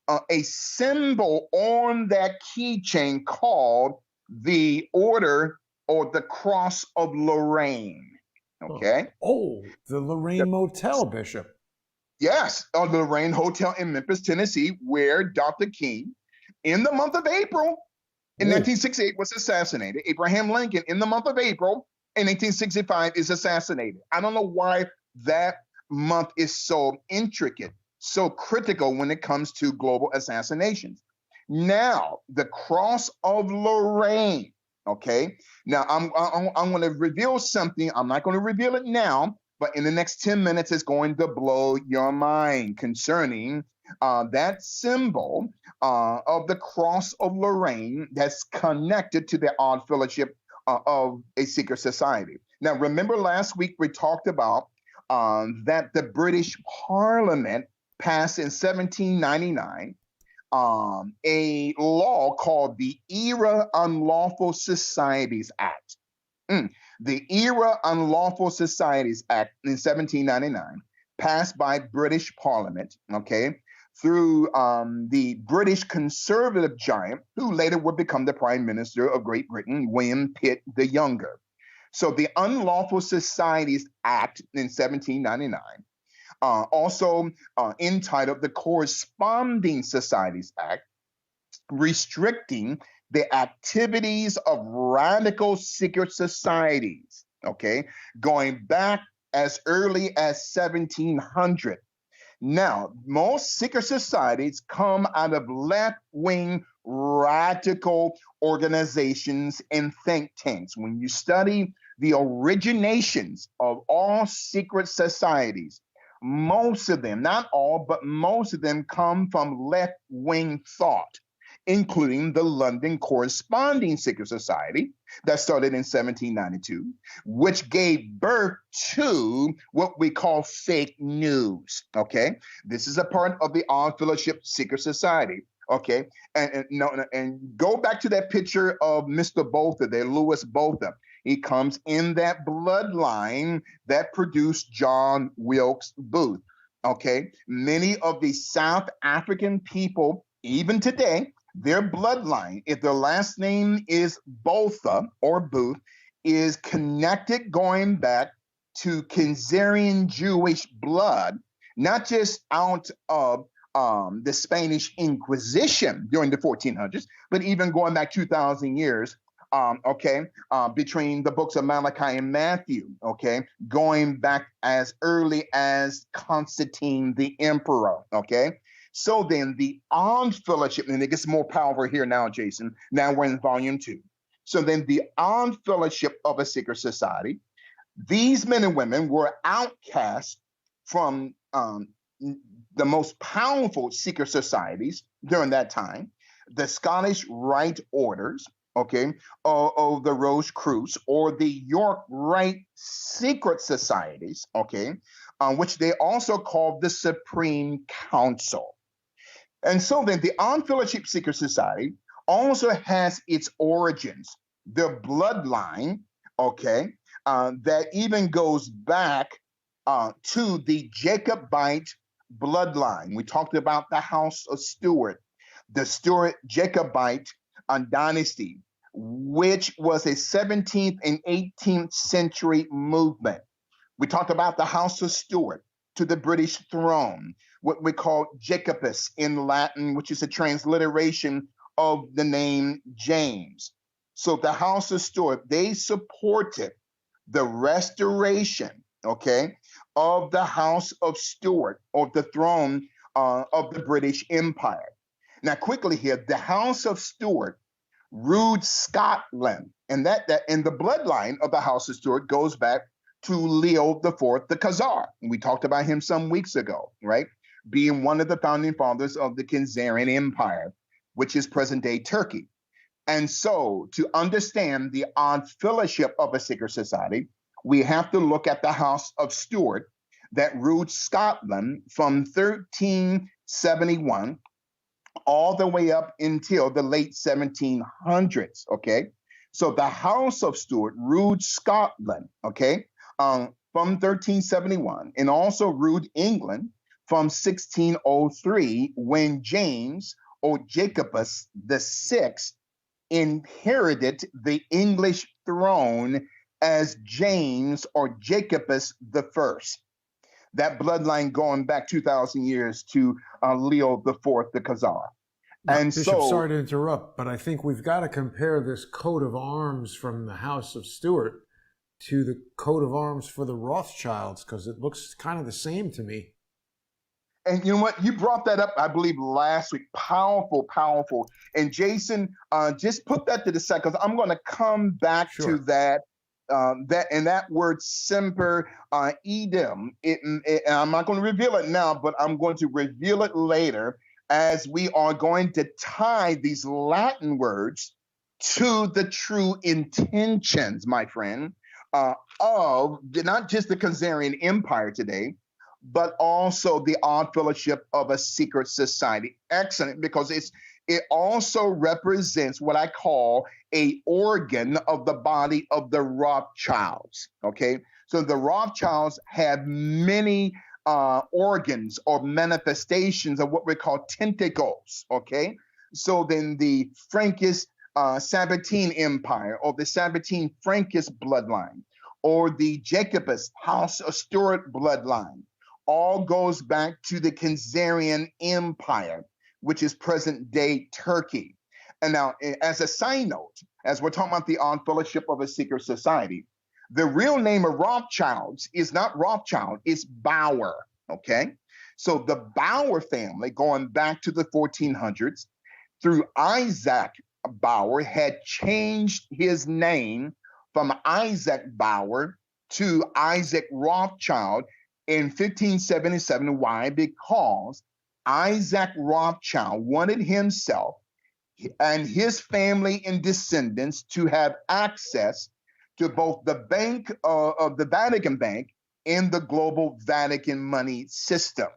a symbol on that keychain called the Order or the Cross of Lorraine. Okay. Oh, the Lorraine Motel, Bishop. Yes, the Lorraine Hotel in Memphis, Tennessee, where Dr. King, in the month of April in 1968, was assassinated. Abraham Lincoln, in the month of April in 1865, is assassinated. I don't know why that month is so intricate, so critical when it comes to global assassinations. Now, the Cross of Lorraine. Okay. Now, I'm going to reveal something. I'm not going to reveal it now, but in the next 10 minutes, it's going to blow your mind concerning that symbol of the Cross of Lorraine that's connected to the Odd Fellowship of a Secret Society. Now, remember last week we talked about that the British Parliament passed in 1799 a law called the Era Unlawful Societies Act. The Era Unlawful Societies Act in 1799, passed by British Parliament, okay, through the British conservative giant, who later would become the Prime Minister of Great Britain, William Pitt the Younger. So the Unlawful Societies Act in 1799, also entitled the Corresponding Societies Act, restricting the activities of radical secret societies, okay, going back as early as 1700. Now, most secret societies come out of left-wing radical organizations and think tanks. When you study the originations of all secret societies, most of them, not all, but most of them come from left-wing thought, including the London Corresponding Secret Society that started in 1792, which gave birth to what we call fake news. Okay, this is a part of the Odd Fellowship Secret Society. Okay, and go back to that picture of Mr. Botha there, Louis Botha. He comes in that bloodline that produced John Wilkes Booth. Okay, many of the South African people, even today, their bloodline, if their last name is Botha or Booth, is connected going back to Khazarian Jewish blood, not just out of the Spanish Inquisition during the 1400s, but even going back 2,000 years, between the books of Malachi and Matthew, okay, going back as early as Constantine the Emperor, okay? So then the Odd Fellowship, and it gets more powerful here now, Jason. Now we're in volume 2. So then the Odd Fellowship of a Secret Society, these men and women were outcast from the most powerful secret societies during that time, the Scottish Rite Orders, okay, of the Rosicrucians, or the York Rite Secret Societies, okay, which they also called the Supreme Council. And so then the Odd Fellowship Secret Society also has its origins, the bloodline, okay, that even goes back to the Jacobite bloodline. We talked about the House of Stuart, the Stuart Jacobite dynasty, which was a 17th and 18th century movement. We talked about the House of Stuart to the British throne, what we call Jacobus in Latin, which is a transliteration of the name James. So the House of Stuart, they supported the restoration, okay, of the House of Stuart, or the throne of the British Empire. Now, quickly here, the House of Stuart ruled Scotland, and that in the bloodline of the House of Stuart goes back to Leo IV the Khazar. And we talked about him some weeks ago, right? Being one of the founding fathers of the Khazarian Empire, which is present-day Turkey. And so, to understand the Odd Fellowship of a Secret Society, we have to look at the House of Stuart that ruled Scotland from 1371 all the way up until the late 1700s, okay? So the House of Stuart ruled Scotland, okay, from 1371, and also ruled England from 1603, when James, or Jacobus VI, inherited the English throne as James, or Jacobus I. That bloodline going back 2,000 years to Leo IV the Khazar. Now, And Bishop, so, sorry to interrupt, but I think we've got to compare this coat of arms from the House of Stuart to the coat of arms for the Rothschilds, because it looks kind of the same to me. and you know what? You brought that up, I believe, last week. Powerful, powerful. And Jason, just put that to the side, because I'm going to come back to that. That word semper idem. I'm not going to reveal it now, but I'm going to reveal it later, as we are going to tie these Latin words to the true intentions, my friend, of not just the Khazarian Empire today, but also the Odd Fellowship of a Secret Society. Excellent, because it also represents what I call a organ of the body of the Rothschilds, okay? So the Rothschilds have many organs or manifestations of what we call tentacles, okay? So then the Frankish Sabbatine Empire, or the Sabbatine Frankish bloodline, or the Jacobus House of Stuart bloodline, all goes back to the Khazarian Empire, which is present-day Turkey. And now, as a side note, as we're talking about the Odd Fellowship of a Secret Society, the real name of Rothschilds is not Rothschild, it's Bauer, okay? So the Bauer family, going back to the 1400s, through Isaac Bauer, had changed his name from Isaac Bauer to Isaac Rothschild in 1577. Why? Because Isaac Rothschild wanted himself and his family and descendants to have access to both the bank of the Vatican Bank and the global Vatican money system.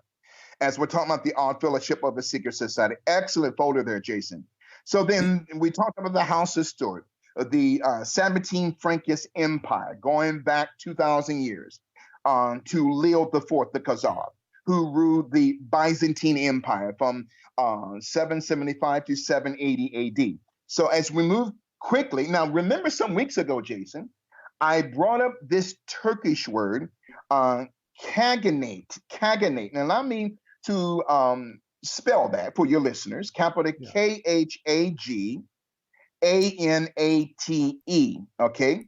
As we're talking about the Odd Fellowship of a Secret Society. Excellent photo there, Jason. So then we talked about the House of Stuart, the Sabbatine Frankish Empire, going back 2,000 years to Leo IV the Khazar, who ruled the Byzantine Empire from 775 to 780 AD. So as we move quickly, now remember some weeks ago, Jason, I brought up this Turkish word, kaganate. Kaganate. Now allow me to spell that for your listeners. Capital Khaganate. Okay.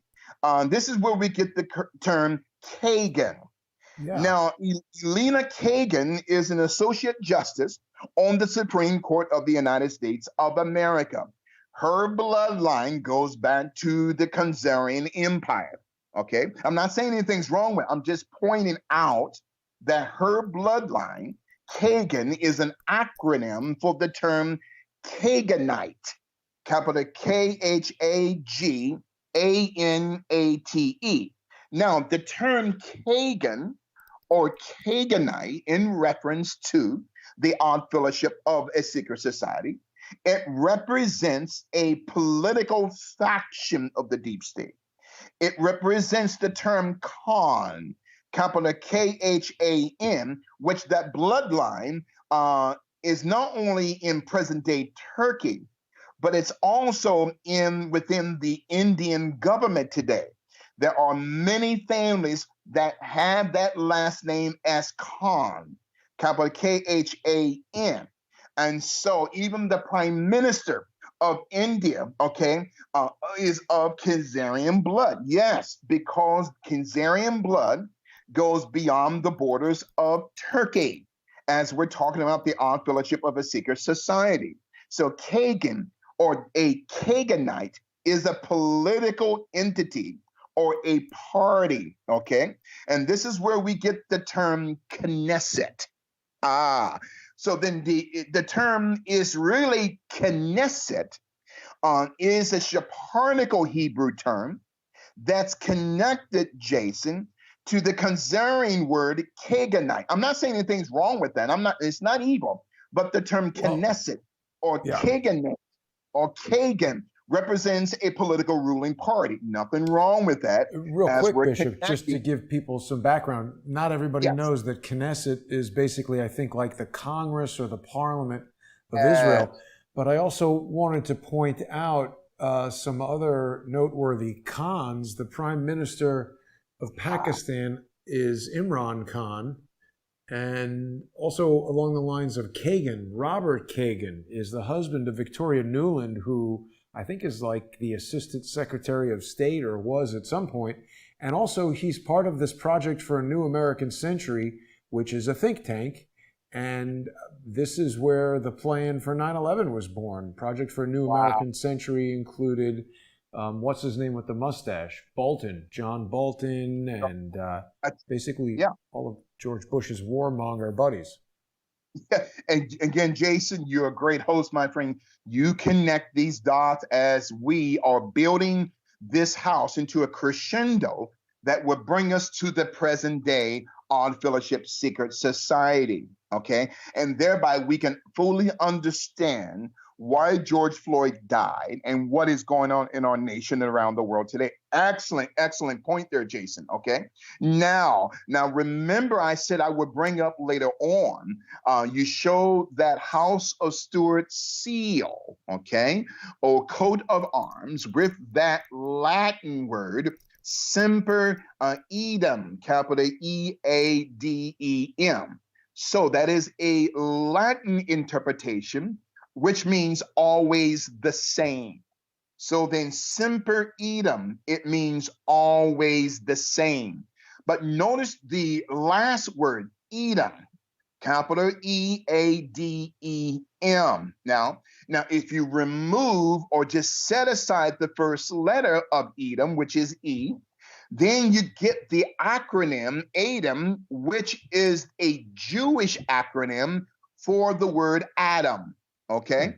This is where we get the term Kagan. Yeah. Now, Elena Kagan is an associate justice on the Supreme Court of the United States of America. Her bloodline goes back to the Khazarian Empire. Okay. I'm not saying anything's wrong with it. I'm just pointing out that her bloodline, Kagan, is an acronym for the term Kaganite. Capital Khaganate. Now, the term Kagan or Kaganite, in reference to the Odd Fellowship of a Secret Society, it represents a political faction of the deep state. It represents the term Khan, capital Khan, which that bloodline is not only in present-day Turkey, but it's also within the Indian government today. There are many families that have that last name as Khan, capital Khan. And so even the prime minister of India, okay, is of Khazarian blood. Yes, because Khazarian blood goes beyond the borders of Turkey, as we're talking about the Odd Fellowship of a Secret Society. So Kagan, or a Kaganite, is a political entity or a party, okay? And this is where we get the term Knesset. So then the term is really Knesset, is a Sephardical Hebrew term that's connected, Jason, to the Khazarian word Kaganite. I'm not saying anything's wrong with that. It's not evil, but the term Knesset or Kaganite or Kagan represents a political ruling party. Nothing wrong with that. Real quick, Bishop, just to give people some background, not everybody knows that Knesset is basically, I think, like the Congress or the Parliament of Israel. But I also wanted to point out some other noteworthy Khans. The Prime Minister of Pakistan is Imran Khan. And also along the lines of Kagan, Robert Kagan is the husband of Victoria Nuland, who I think is like the Assistant Secretary of State, or was at some point. And also he's part of this Project for a New American Century, which is a think tank. And this is where the plan for 9/11 was born. Project for a New American Century included, what's his name with the mustache? Bolton, John Bolton, and basically all of George Bush's warmonger buddies. And again, Jason, you're a great host, my friend. You connect these dots as we are building this house into a crescendo that will bring us to the present day Odd Fellowship Secret Society, okay? And thereby we can fully understand why George Floyd died and what is going on in our nation and around the world today. Excellent, excellent point there, Jason, okay? Now remember I said I would bring up later on, you show that House of Stuart seal, okay? Or coat of arms with that Latin word, Semper Idem, capital E-A-D-E-M. So that is a Latin interpretation, which means always the same. So then Semper Idem, it means always the same. But notice the last word, Edom, capital E-A-D-E-M. Now, Now, if you remove or just set aside the first letter of Edom, which is E, then you get the acronym ADAM, which is a Jewish acronym for the word Adam, okay?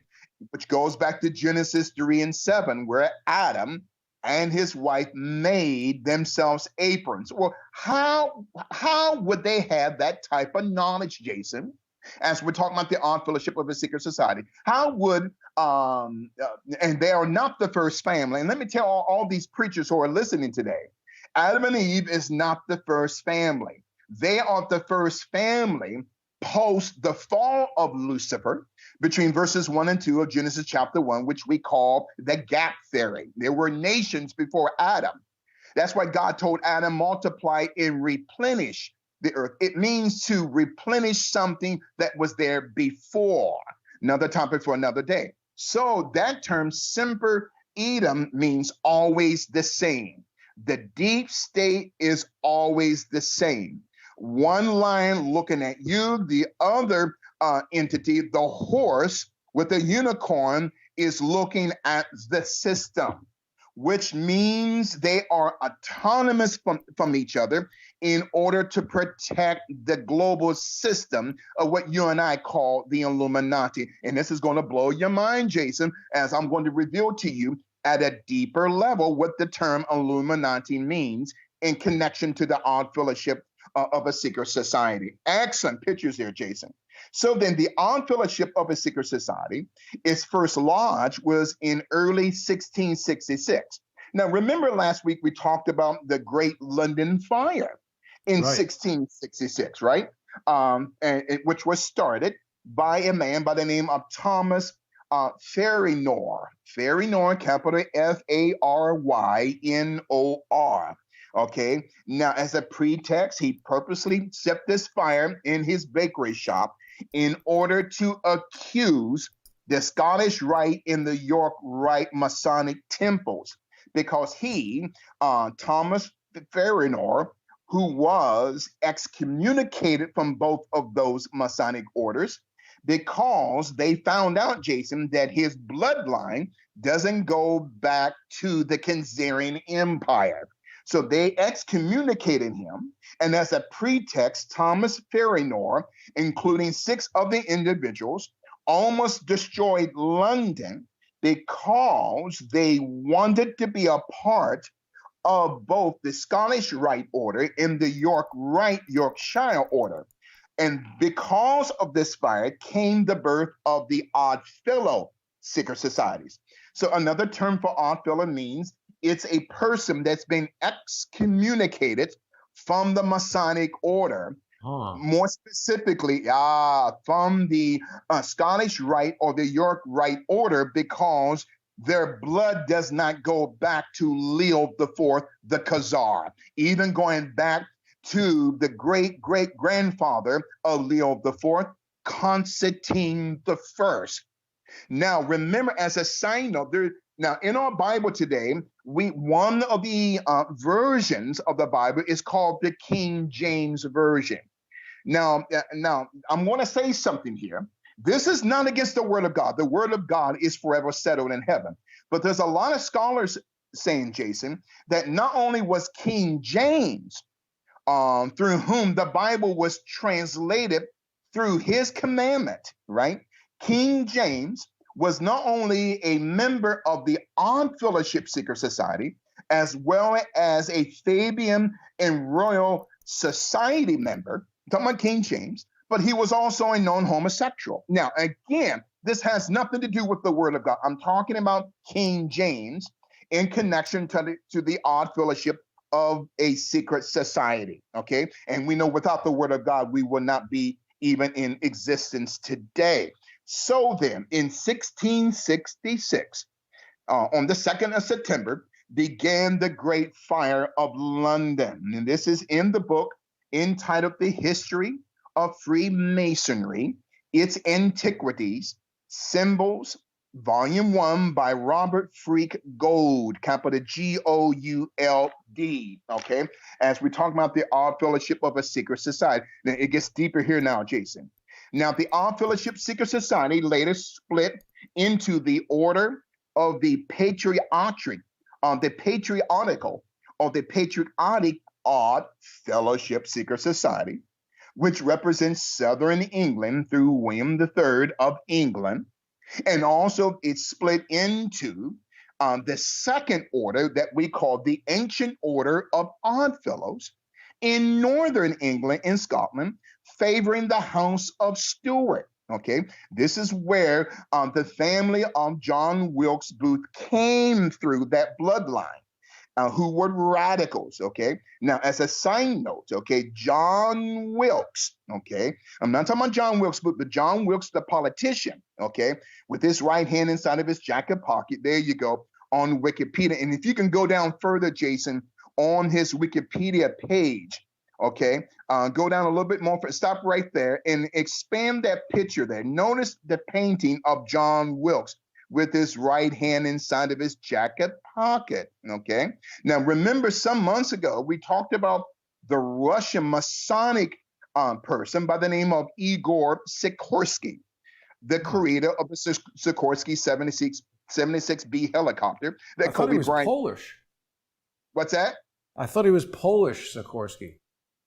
Which goes back to Genesis 3 and 7, where Adam and his wife made themselves aprons. Well, how would they have that type of knowledge, Jason? As we're talking about the odd fellowship of a secret society, how would and they are not the first family. And let me tell all these preachers who are listening today, Adam and Eve is not the first family. They are the first family post the fall of Lucifer, between verses 1 and 2 of Genesis chapter 1, which we call the gap theory. There were nations before Adam. That's why God told Adam, multiply and replenish the earth. It means to replenish something that was there before. Another topic for another day. So that term, Semper Idem, means always the same. The deep state is always the same. One lion looking at you, the other entity, the horse with a unicorn, is looking at the system, which means they are autonomous from each other in order to protect the global system of what you and I call the Illuminati. And this is going to blow your mind, Jason, as I'm going to reveal to you at a deeper level what the term Illuminati means in connection to the odd fellowship of a secret society. Excellent pictures there, Jason. So then the odd fellowship of a secret society, its first lodge was in early 1666. Now, remember last week we talked about the Great London Fire in 1666, right? Which was started by a man by the name of Thomas Farinor. Farinor, capital Faryynor. Okay, now as a pretext, he purposely set this fire in his bakery shop in order to accuse the Scottish Rite and the York Rite Masonic temples, because he, Thomas Farinor, who was excommunicated from both of those Masonic orders, because they found out, Jason, that his bloodline doesn't go back to the Khazarian Empire. So they excommunicated him, and as a pretext, Thomas Farinor, including 6 other individuals, almost destroyed London because they wanted to be a part of both the Scottish Rite Order and the York Rite Yorkshire Order. And because of this fire came the birth of the Odd Fellow secret societies. So another term for Odd Fellow means it's a person that's been excommunicated from the Masonic order, more specifically from the Scottish Rite or the York Rite order, because their blood does not go back to Leo IV, the Khazar, even going back to the great-great-grandfather of Leo IV, Constantine I. Now, remember, as a side note, now in our Bible today, one of the versions of the Bible is called the King James Version. Now, I'm going to say something here. This is not against the Word of God. The Word of God is forever settled in heaven. But there's a lot of scholars saying, Jason, that not only was King James, through whom the Bible was translated through his commandment, right? King James was not only a member of the Odd Fellowship Secret Society, as well as a Fabian and Royal Society member, I'm talking about King James, but he was also a known homosexual. Now, again, this has nothing to do with the Word of God. I'm talking about King James in connection to the Odd Fellowship of a secret society, okay? And we know without the Word of God, we will not be even in existence today. So then, in 1666, on the 2nd of September, began the Great Fire of London. And this is in the book entitled The History of Freemasonry, Its Antiquities, Symbols, Volume 1 by Robert Freak Gould, capital Gould, okay? As we talk about the Odd Fellowship of a Secret Society. Now, it gets deeper here now, Jason. Now, the Odd Fellowship Secret Society later split into the Order of the Patriotic, the Patriotic Odd Fellowship Secret Society, which represents Southern England through William III of England. And also it's split into the second order that we call the Ancient Order of Oddfellows in Northern England and Scotland, favoring the House of Stuart. Okay, this is where the family of John Wilkes Booth came through that bloodline. Who were radicals, okay? Now, as a side note, okay, John Wilkes, okay? I'm not talking about John Wilkes, but John Wilkes, the politician, okay? With his right hand inside of his jacket pocket, there you go, on Wikipedia. And if you can go down further, Jason, on his Wikipedia page, okay? Go down a little bit more, stop right there and expand that picture there. Notice the painting of John Wilkes with his right hand inside of his jacket pocket, okay? Now, remember some months ago, we talked about the Russian Masonic person by the name of Igor Sikorsky, the creator of the Sikorsky 76B helicopter that Kobe Bryant. Polish. What's that? I thought he was Polish, Sikorsky.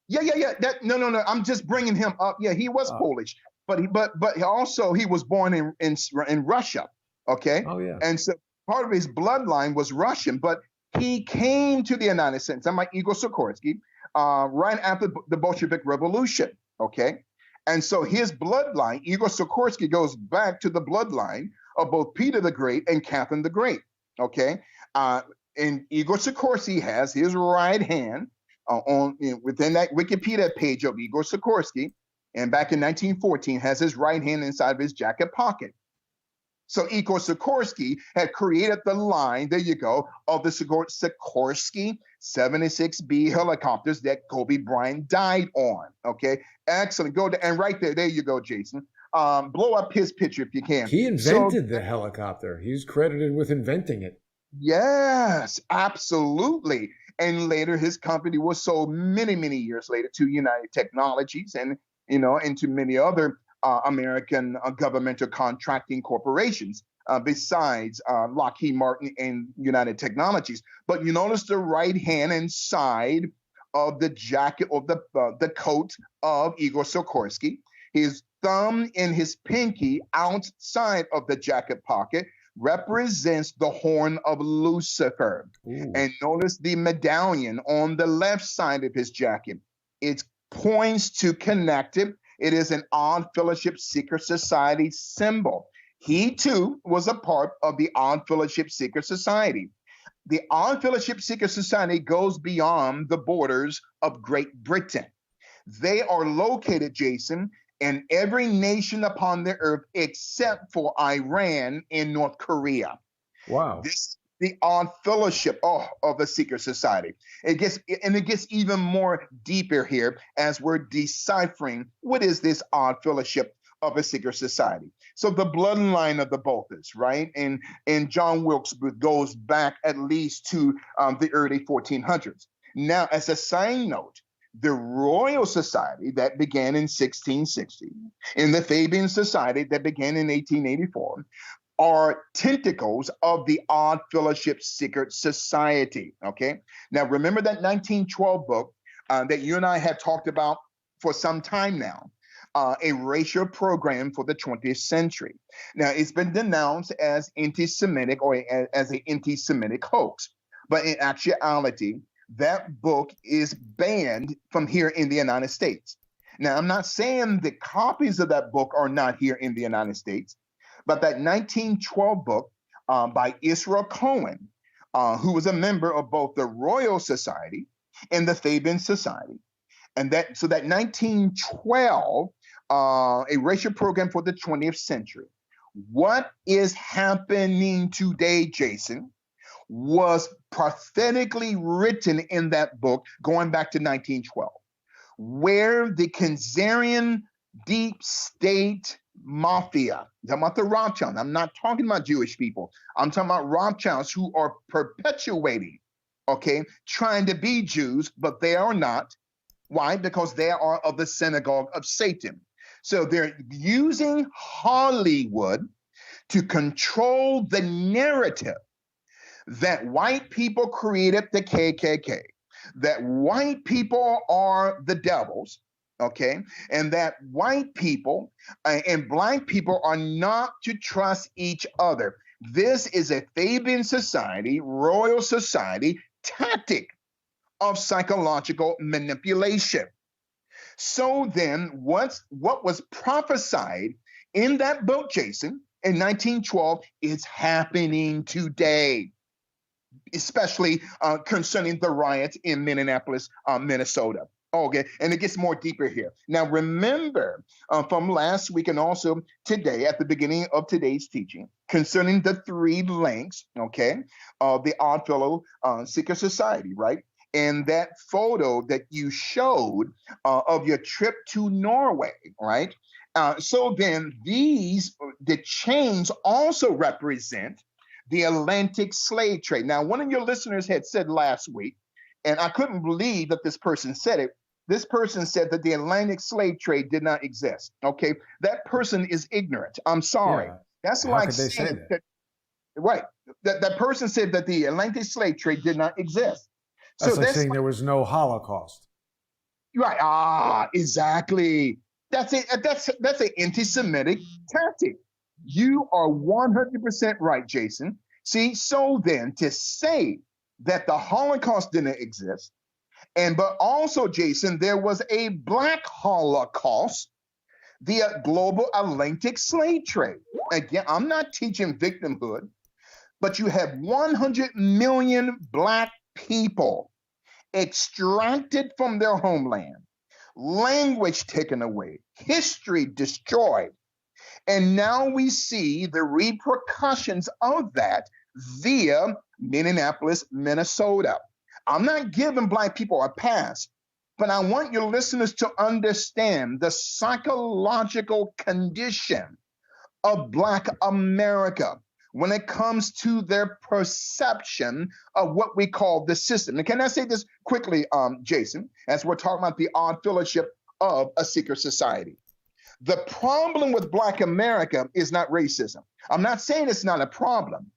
Yeah. No. I'm just bringing him up. Yeah, he was Polish, but he was born in Russia. Okay. Oh, yeah. And so part of his bloodline was Russian, but he came to the United States. I'm like Igor Sikorsky, right after the Bolshevik Revolution. Okay. And so his bloodline, Igor Sikorsky, goes back to the bloodline of both Peter the Great and Catherine the Great. Okay. And Igor Sikorsky has his right hand within that Wikipedia page of Igor Sikorsky, and back in 1914 has his right hand inside of his jacket pocket. So Igor Sikorsky had created the line, there you go, of the Sikorsky 76B helicopters that Kobe Bryant died on. Okay, excellent. Go to, and right there you go, Jason. Blow up his picture if you can. He invented the helicopter. He's credited with inventing it. Yes, absolutely. And later his company was sold many years later to United Technologies and, and to many other American governmental contracting corporations besides Lockheed Martin and United Technologies. But you notice the right hand inside of the jacket or the coat of Igor Sikorsky. His thumb and his pinky outside of the jacket pocket represents the horn of Lucifer. Ooh. And notice the medallion on the left side of his jacket. It points to connected. It is an Odd Fellowship Secret Society symbol. He, too, was a part of the Odd Fellowship Secret Society. The Odd Fellowship Secret Society goes beyond the borders of Great Britain. They are located, Jason, in every nation upon the earth except for Iran and North Korea. Wow. This the Odd Fellowship of the Secret Society. It gets even more deeper here as we're deciphering what is this Odd Fellowship of a Secret Society. So the bloodline of the Boltons, right? And John Wilkes Booth goes back at least to the early 1400s. Now, as a side note, the Royal Society that began in 1660 and the Fabian Society that began in 1884 are tentacles of the Odd Fellowship Secret Society, okay? Now, remember that 1912 book that you and I have talked about for some time now, a racial program for the 20th century. Now, it's been denounced as anti-Semitic or as an anti-Semitic hoax, but in actuality, that book is banned from here in the United States. Now, I'm not saying the copies of that book are not here in the United States, but that 1912 book by Israel Cohen, who was a member of both the Royal Society and the Fabian Society, and that 1912, a racial program for the 20th century. What is happening today, Jason, was prophetically written in that book going back to 1912, where the Khazarian deep state mafia, I'm talking about the Rothschilds, I'm not talking about Jewish people, I'm talking about Rothschilds who are perpetuating, okay, trying to be Jews, but they are not. Why? Because they are of the synagogue of Satan. So they're using Hollywood to control the narrative that white people created the KKK, that white people are the devils, okay, and that white people and black people are not to trust each other. This is a Fabian society, royal society tactic of psychological manipulation. So then, what was prophesied in that book, Jason, in 1912, is happening today, especially concerning the riots in Minneapolis, Minnesota. Okay, and it gets more deeper here. Now, remember from last week and also today, at the beginning of today's teaching, concerning the three links, okay, of the Oddfellow Secret Society, right? And that photo that you showed of your trip to Norway, right? So then the chains also represent the Atlantic slave trade. Now, one of your listeners had said last week, and I couldn't believe that this person said it. This person said that the Atlantic slave trade did not exist. Okay, that person is ignorant. I'm sorry. Yeah. That's How like could they say saying that? right. That person said that the Atlantic slave trade did not exist. So That's like that's saying there was no Holocaust. right. Exactly. That's it. That's an anti-Semitic tactic. You are 100% right, Jason. See, so then to say that the Holocaust didn't exist, and but also, Jason, there was a Black Holocaust, the global Atlantic slave trade. Again, I'm not teaching victimhood, but you have 100 million Black people extracted from their homeland, language taken away, history destroyed. And now we see the repercussions of that via Minneapolis, Minnesota. I'm not giving Black people a pass, but I want your listeners to understand the psychological condition of Black America when it comes to their perception of what we call the system. And can I say this quickly, Jason, as we're talking about the odd fellowship of a secret society? The problem with Black America is not racism. I'm not saying it's not a problem,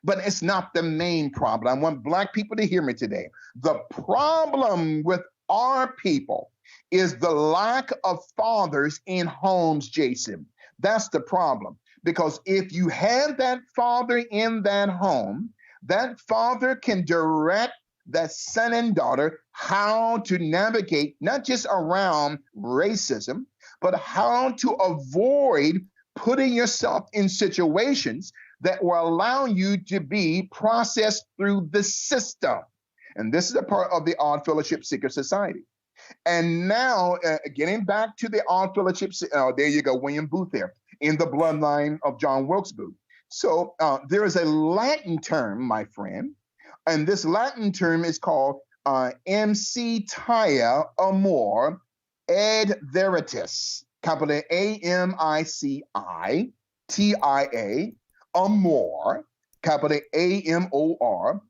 but it's not the main problem. I want Black people to hear me today. The problem with our people is the lack of fathers in homes, Jason. That's the problem. Because if you have that father in that home, that father can direct that son and daughter how to navigate not just around racism, but how to avoid putting yourself in situations that will allow you to be processed through the system. And this is a part of the Odd Fellowship Secret Society. And now, getting back to the Odd Fellowship, there you go, William Booth there, in the bloodline of John Wilkes Booth. So there is a Latin term, my friend, and this Latin term is called amicitia amor ad veritas, capital AMICITIA, amor, capital AMOR,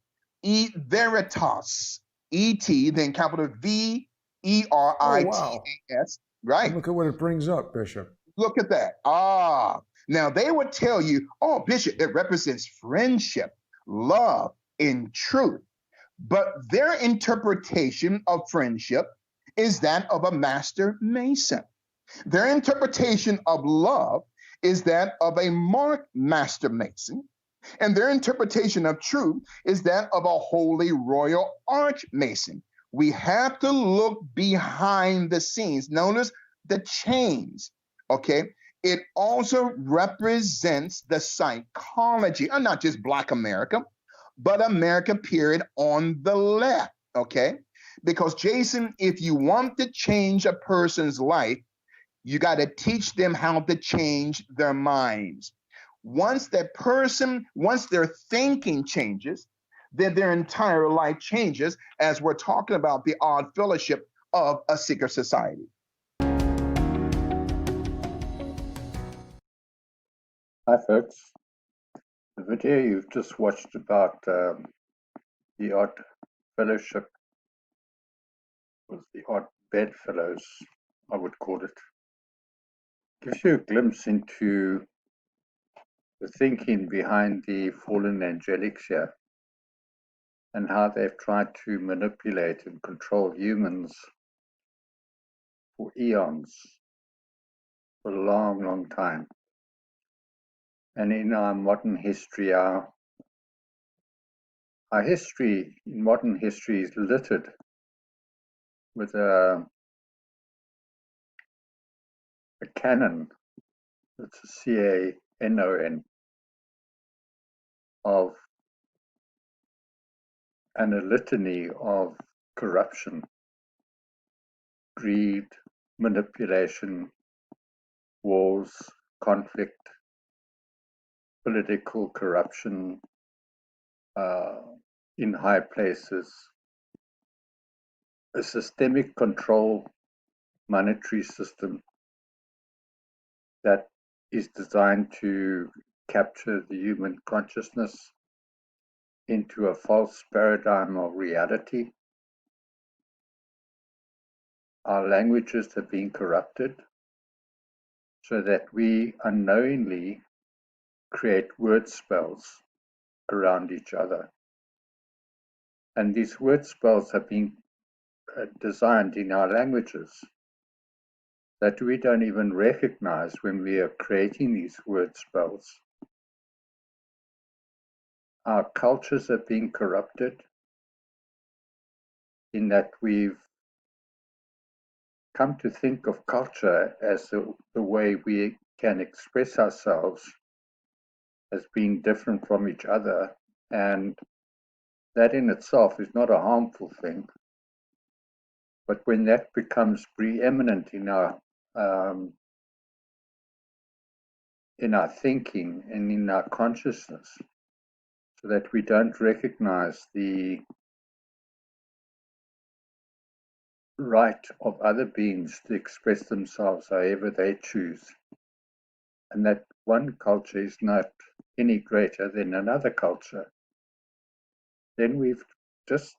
e veritas, ET, then capital Oh, wow. VERITAS, right? Look at what it brings up, Bishop. Look at that. Now they would tell you, oh, Bishop, it represents friendship, love, and truth. But their interpretation of friendship is that of a master mason. Their interpretation of love is that of a marked master mason. And their interpretation of truth is that of a holy royal arch mason. We have to look behind the scenes. Notice the chains, okay? It also represents the psychology of not just Black America, but America, period, on the left, okay? Because, Jason, if you want to change a person's life, you got to teach them how to change their minds. Once their thinking changes, then their entire life changes, as we're talking about the odd fellowship of a secret society. Hi, folks. The video you've just watched about the Odd Fellowship was the Odd Bedfellows, I would call it. gives you a glimpse into the thinking behind the fallen angelics here and how they've tried to manipulate and control humans for eons, for a long, long time. And in our modern history, our history, in modern history, is littered with a canon, it's a C-A-N-O-N, of and a litany of corruption, greed, manipulation, wars, conflict, political corruption uh, in high places, a systemic control monetary system that is designed to capture the human consciousness into a false paradigm of reality. Our languages have been corrupted so that we unknowingly create word spells around each other. And these word spells have been designed in our languages that we don't even recognize when we are creating these word spells. Our cultures have been corrupted in that we've come to think of culture as the way we can express ourselves as being different from each other, and that in itself is not a harmful thing. But when that becomes preeminent in our thinking and in our consciousness, so that we don't recognize the right of other beings to express themselves however they choose, and that one culture is not any greater than another culture, then we've just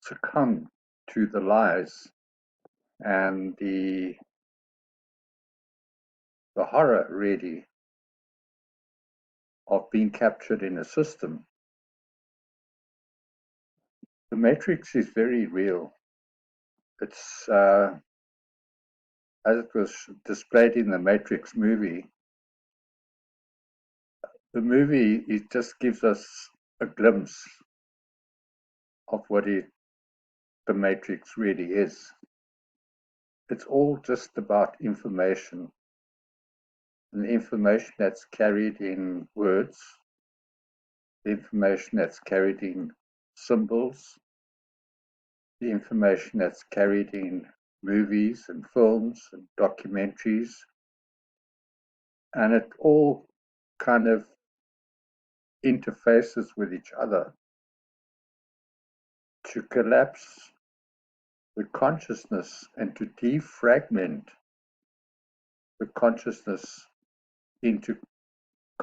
succumbed to the lies and the horror, really, of being captured in a system. The Matrix is very real. It's as it was displayed in the Matrix movie. The movie, it just gives us a glimpse of what the Matrix really is. It's all just about information, and the information that's carried in words, the information that's carried in symbols, the information that's carried in movies and films and documentaries, and it all kind of interfaces with each other to collapse the consciousness and to defragment the consciousness into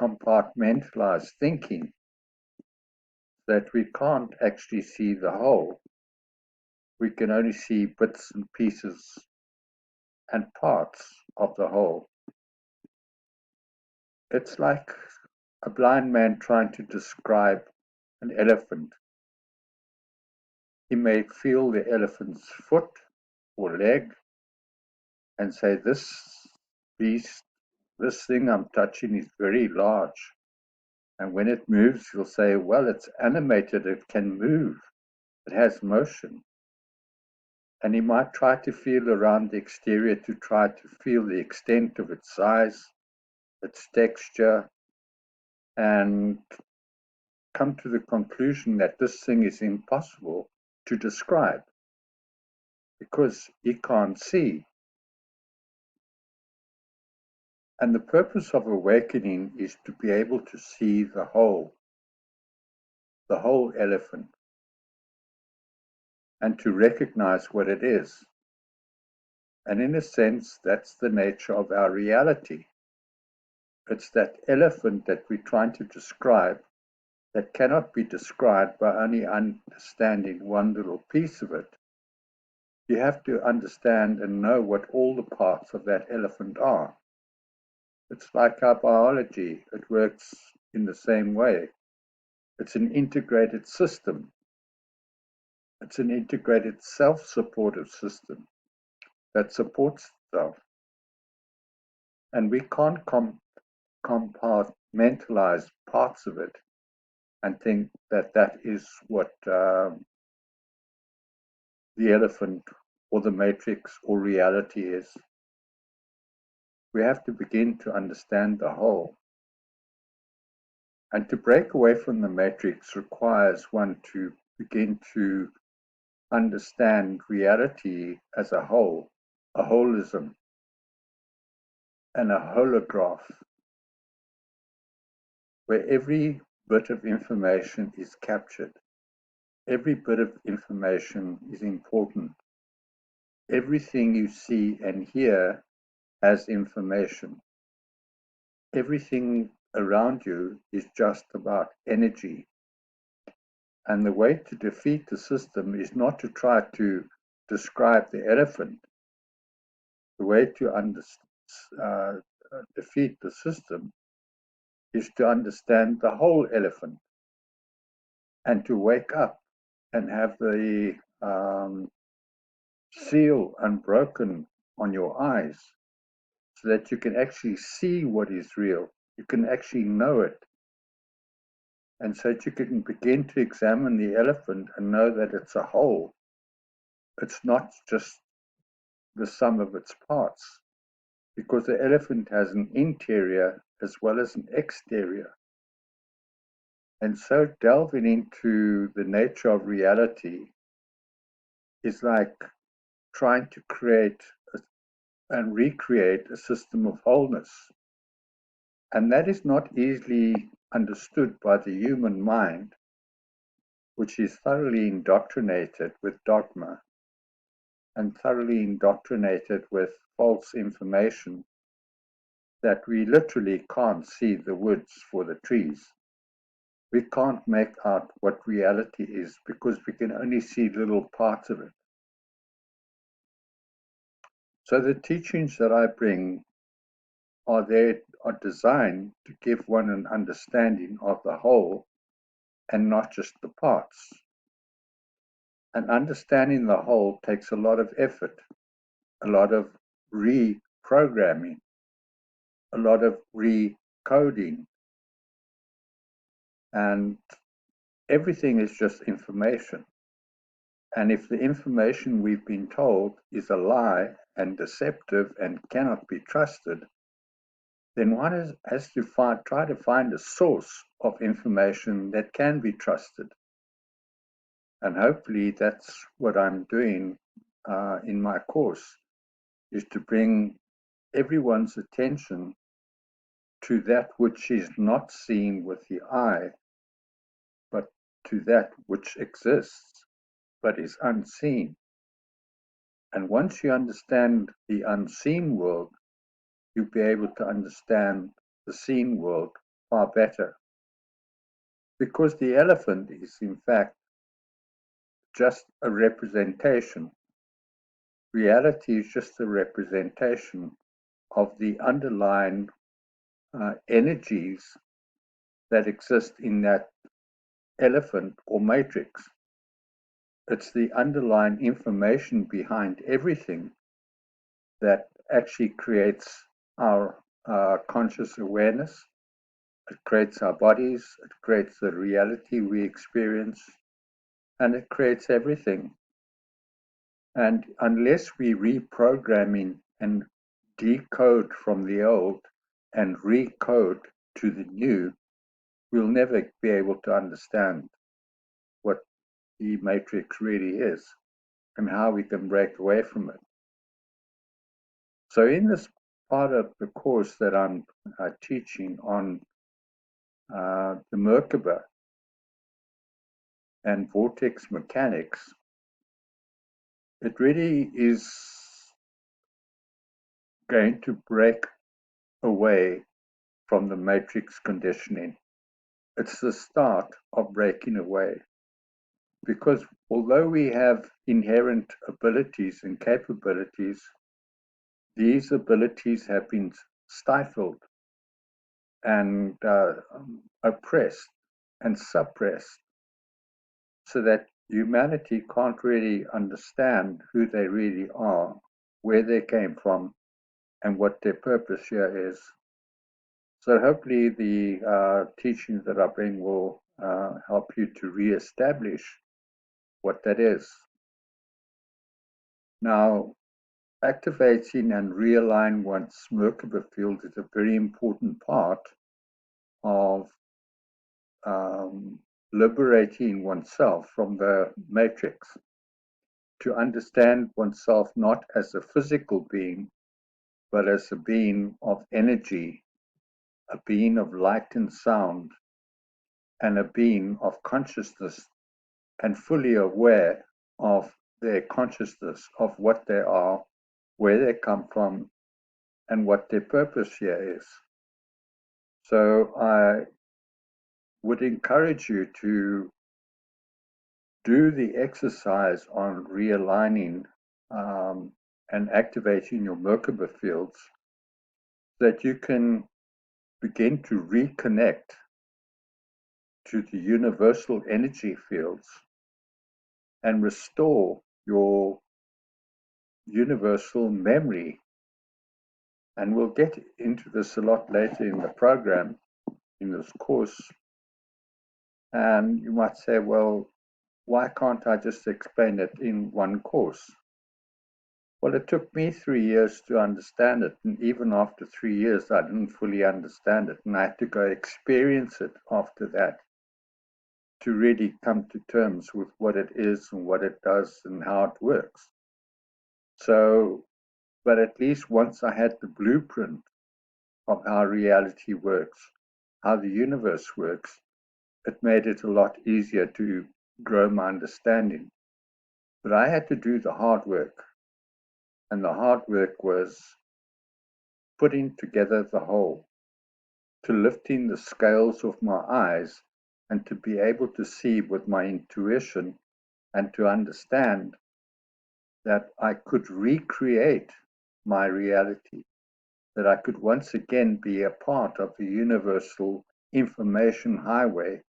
compartmentalized thinking, that we can't actually see the whole. We can only see bits and pieces and parts of the whole. It's like a blind man trying to describe an elephant. He may feel the elephant's foot or leg and say, this beast, this thing I'm touching is very large. And when it moves, you'll say, well, it's animated, it can move, it has motion. And he might try to feel around the exterior to try to feel the extent of its size, its texture, and come to the conclusion that this thing is impossible to describe because he can't see. And the purpose of awakening is to be able to see the whole elephant, and to recognize what it is. And in a sense, that's the nature of our reality. It's that elephant that we're trying to describe that cannot be described by only understanding one little piece of it. You have to understand and know what all the parts of that elephant are. It's like our biology, it works in the same way. It's an integrated system. It's an integrated self-supportive system that supports itself. And we can't compartmentalize parts of it and think that that is what the elephant or the matrix or reality is. We have to begin to understand the whole. And to break away from the matrix requires one to begin to understand reality as a whole, a holism, and a holograph, where every bit of information is captured. Every bit of information is important. Everything you see and hear has information. Everything around you is just about energy. And the way to defeat the system is not to try to describe the elephant. The way to defeat the system is to understand the whole elephant and to wake up and have the seal unbroken on your eyes so that you can actually see what is real. You can actually know it. And so that you can begin to examine the elephant and know that it's a whole. It's not just the sum of its parts, because the elephant has an interior as well as an exterior. And so delving into the nature of reality is like trying to create and recreate a system of wholeness. And that is not easily understood by the human mind, which is thoroughly indoctrinated with dogma and thoroughly indoctrinated with false information that we literally can't see the woods for the trees. We can't make out what reality is because we can only see little parts of it. So the teachings that I bring are designed to give one an understanding of the whole and not just the parts. And understanding the whole takes a lot of effort, a lot of reprogramming, a lot of recoding, and everything is just information. And if the information we've been told is a lie and deceptive and cannot be trusted, then one has to try to find a source of information that can be trusted. And hopefully that's what I'm doing in my course, is to bring everyone's attention to that which is not seen with the eye, but to that which exists, but is unseen. And once you understand the unseen world, you'll be able to understand the seen world far better. Because the elephant is, in fact, just a representation. Reality is just a representation of the underlying energies that exist in that elephant or matrix. It's the underlying information behind everything that actually creates our conscious awareness. It creates our bodies, it creates the reality we experience, and it creates everything. And unless we reprogramming and decode from the old and recode to the new, we'll never be able to understand what the matrix really is and how we can break away from it. So in this part of the course that I'm teaching on the Merkaba and Vortex Mechanics, it really is going to break away from the matrix conditioning. It's the start of breaking away. Because although we have inherent abilities and capabilities, these abilities have been stifled and oppressed and suppressed so that humanity can't really understand who they really are, where they came from, and what their purpose here is. So hopefully the teachings that I bring will help you to reestablish what that is. Now, activating and realign one's Merkaba field is a very important part of liberating oneself from the matrix, to understand oneself not as a physical being, but as a being of energy, a being of light and sound, and a being of consciousness, and fully aware of their consciousness, of what they are, where they come from, and what their purpose here is. So I would encourage you to do the exercise on realigning and activating your Merkaba fields so that you can begin to reconnect to the universal energy fields and restore your universal memory. And we'll get into this a lot later in the program, in this course. And you might say, well, why can't I just explain it in one course? Well, it took me 3 years to understand it. And even after 3 years, I didn't fully understand it. And I had to go experience it after that to really come to terms with what it is and what it does and how it works. So, but at least once I had the blueprint of how reality works, how the universe works, it made it a lot easier to grow my understanding. But I had to do the hard work. And the hard work was putting together the whole, to lifting the scales of my eyes and to be able to see with my intuition and to understand that I could recreate my reality, that I could once again be a part of the universal information highway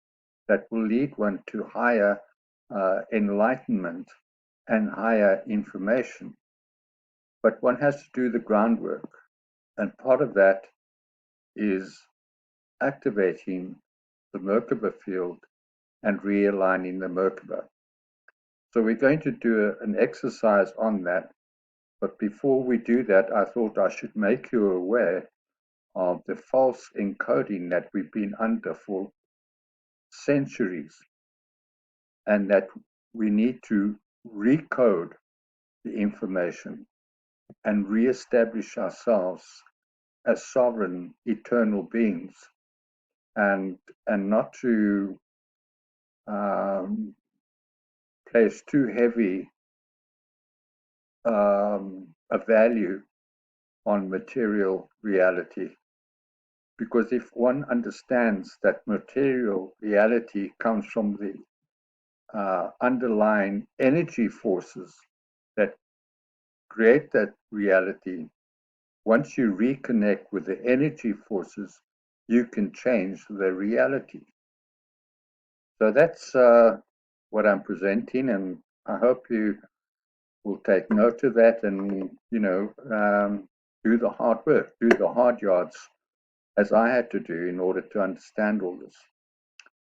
that will lead one to higher enlightenment and higher information. But one has to do the groundwork. And part of that is activating the Merkaba field and realigning the Merkaba. So we're going to do an exercise on that. But before we do that, I thought I should make you aware of the false encoding that we've been under for centuries, and that we need to recode the information and reestablish ourselves as sovereign, eternal beings, and not to place too heavy a value on material reality. Because if one understands that material reality comes from the underlying energy forces that create that reality, once you reconnect with the energy forces, you can change the reality. So that's what I'm presenting, and I hope you will take note of that and, do the hard work, do the hard yards, as I had to do in order to understand all this.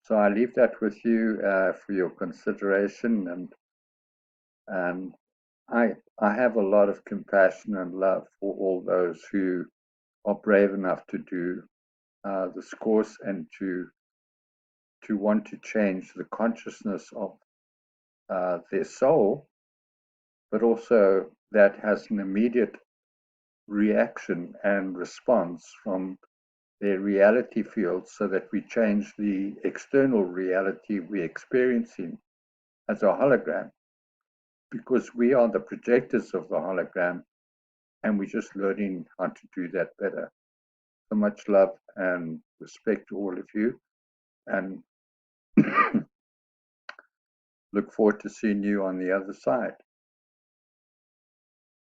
So I leave that with you for your consideration, and I have a lot of compassion and love for all those who are brave enough to do this course and to want to change the consciousness of their soul, but also that has an immediate reaction and response from their reality fields, so that we change the external reality we're experiencing as a hologram, because we are the projectors of the hologram, and we're just learning how to do that better. So much love and respect to all of you, and Look forward to seeing you on the other side.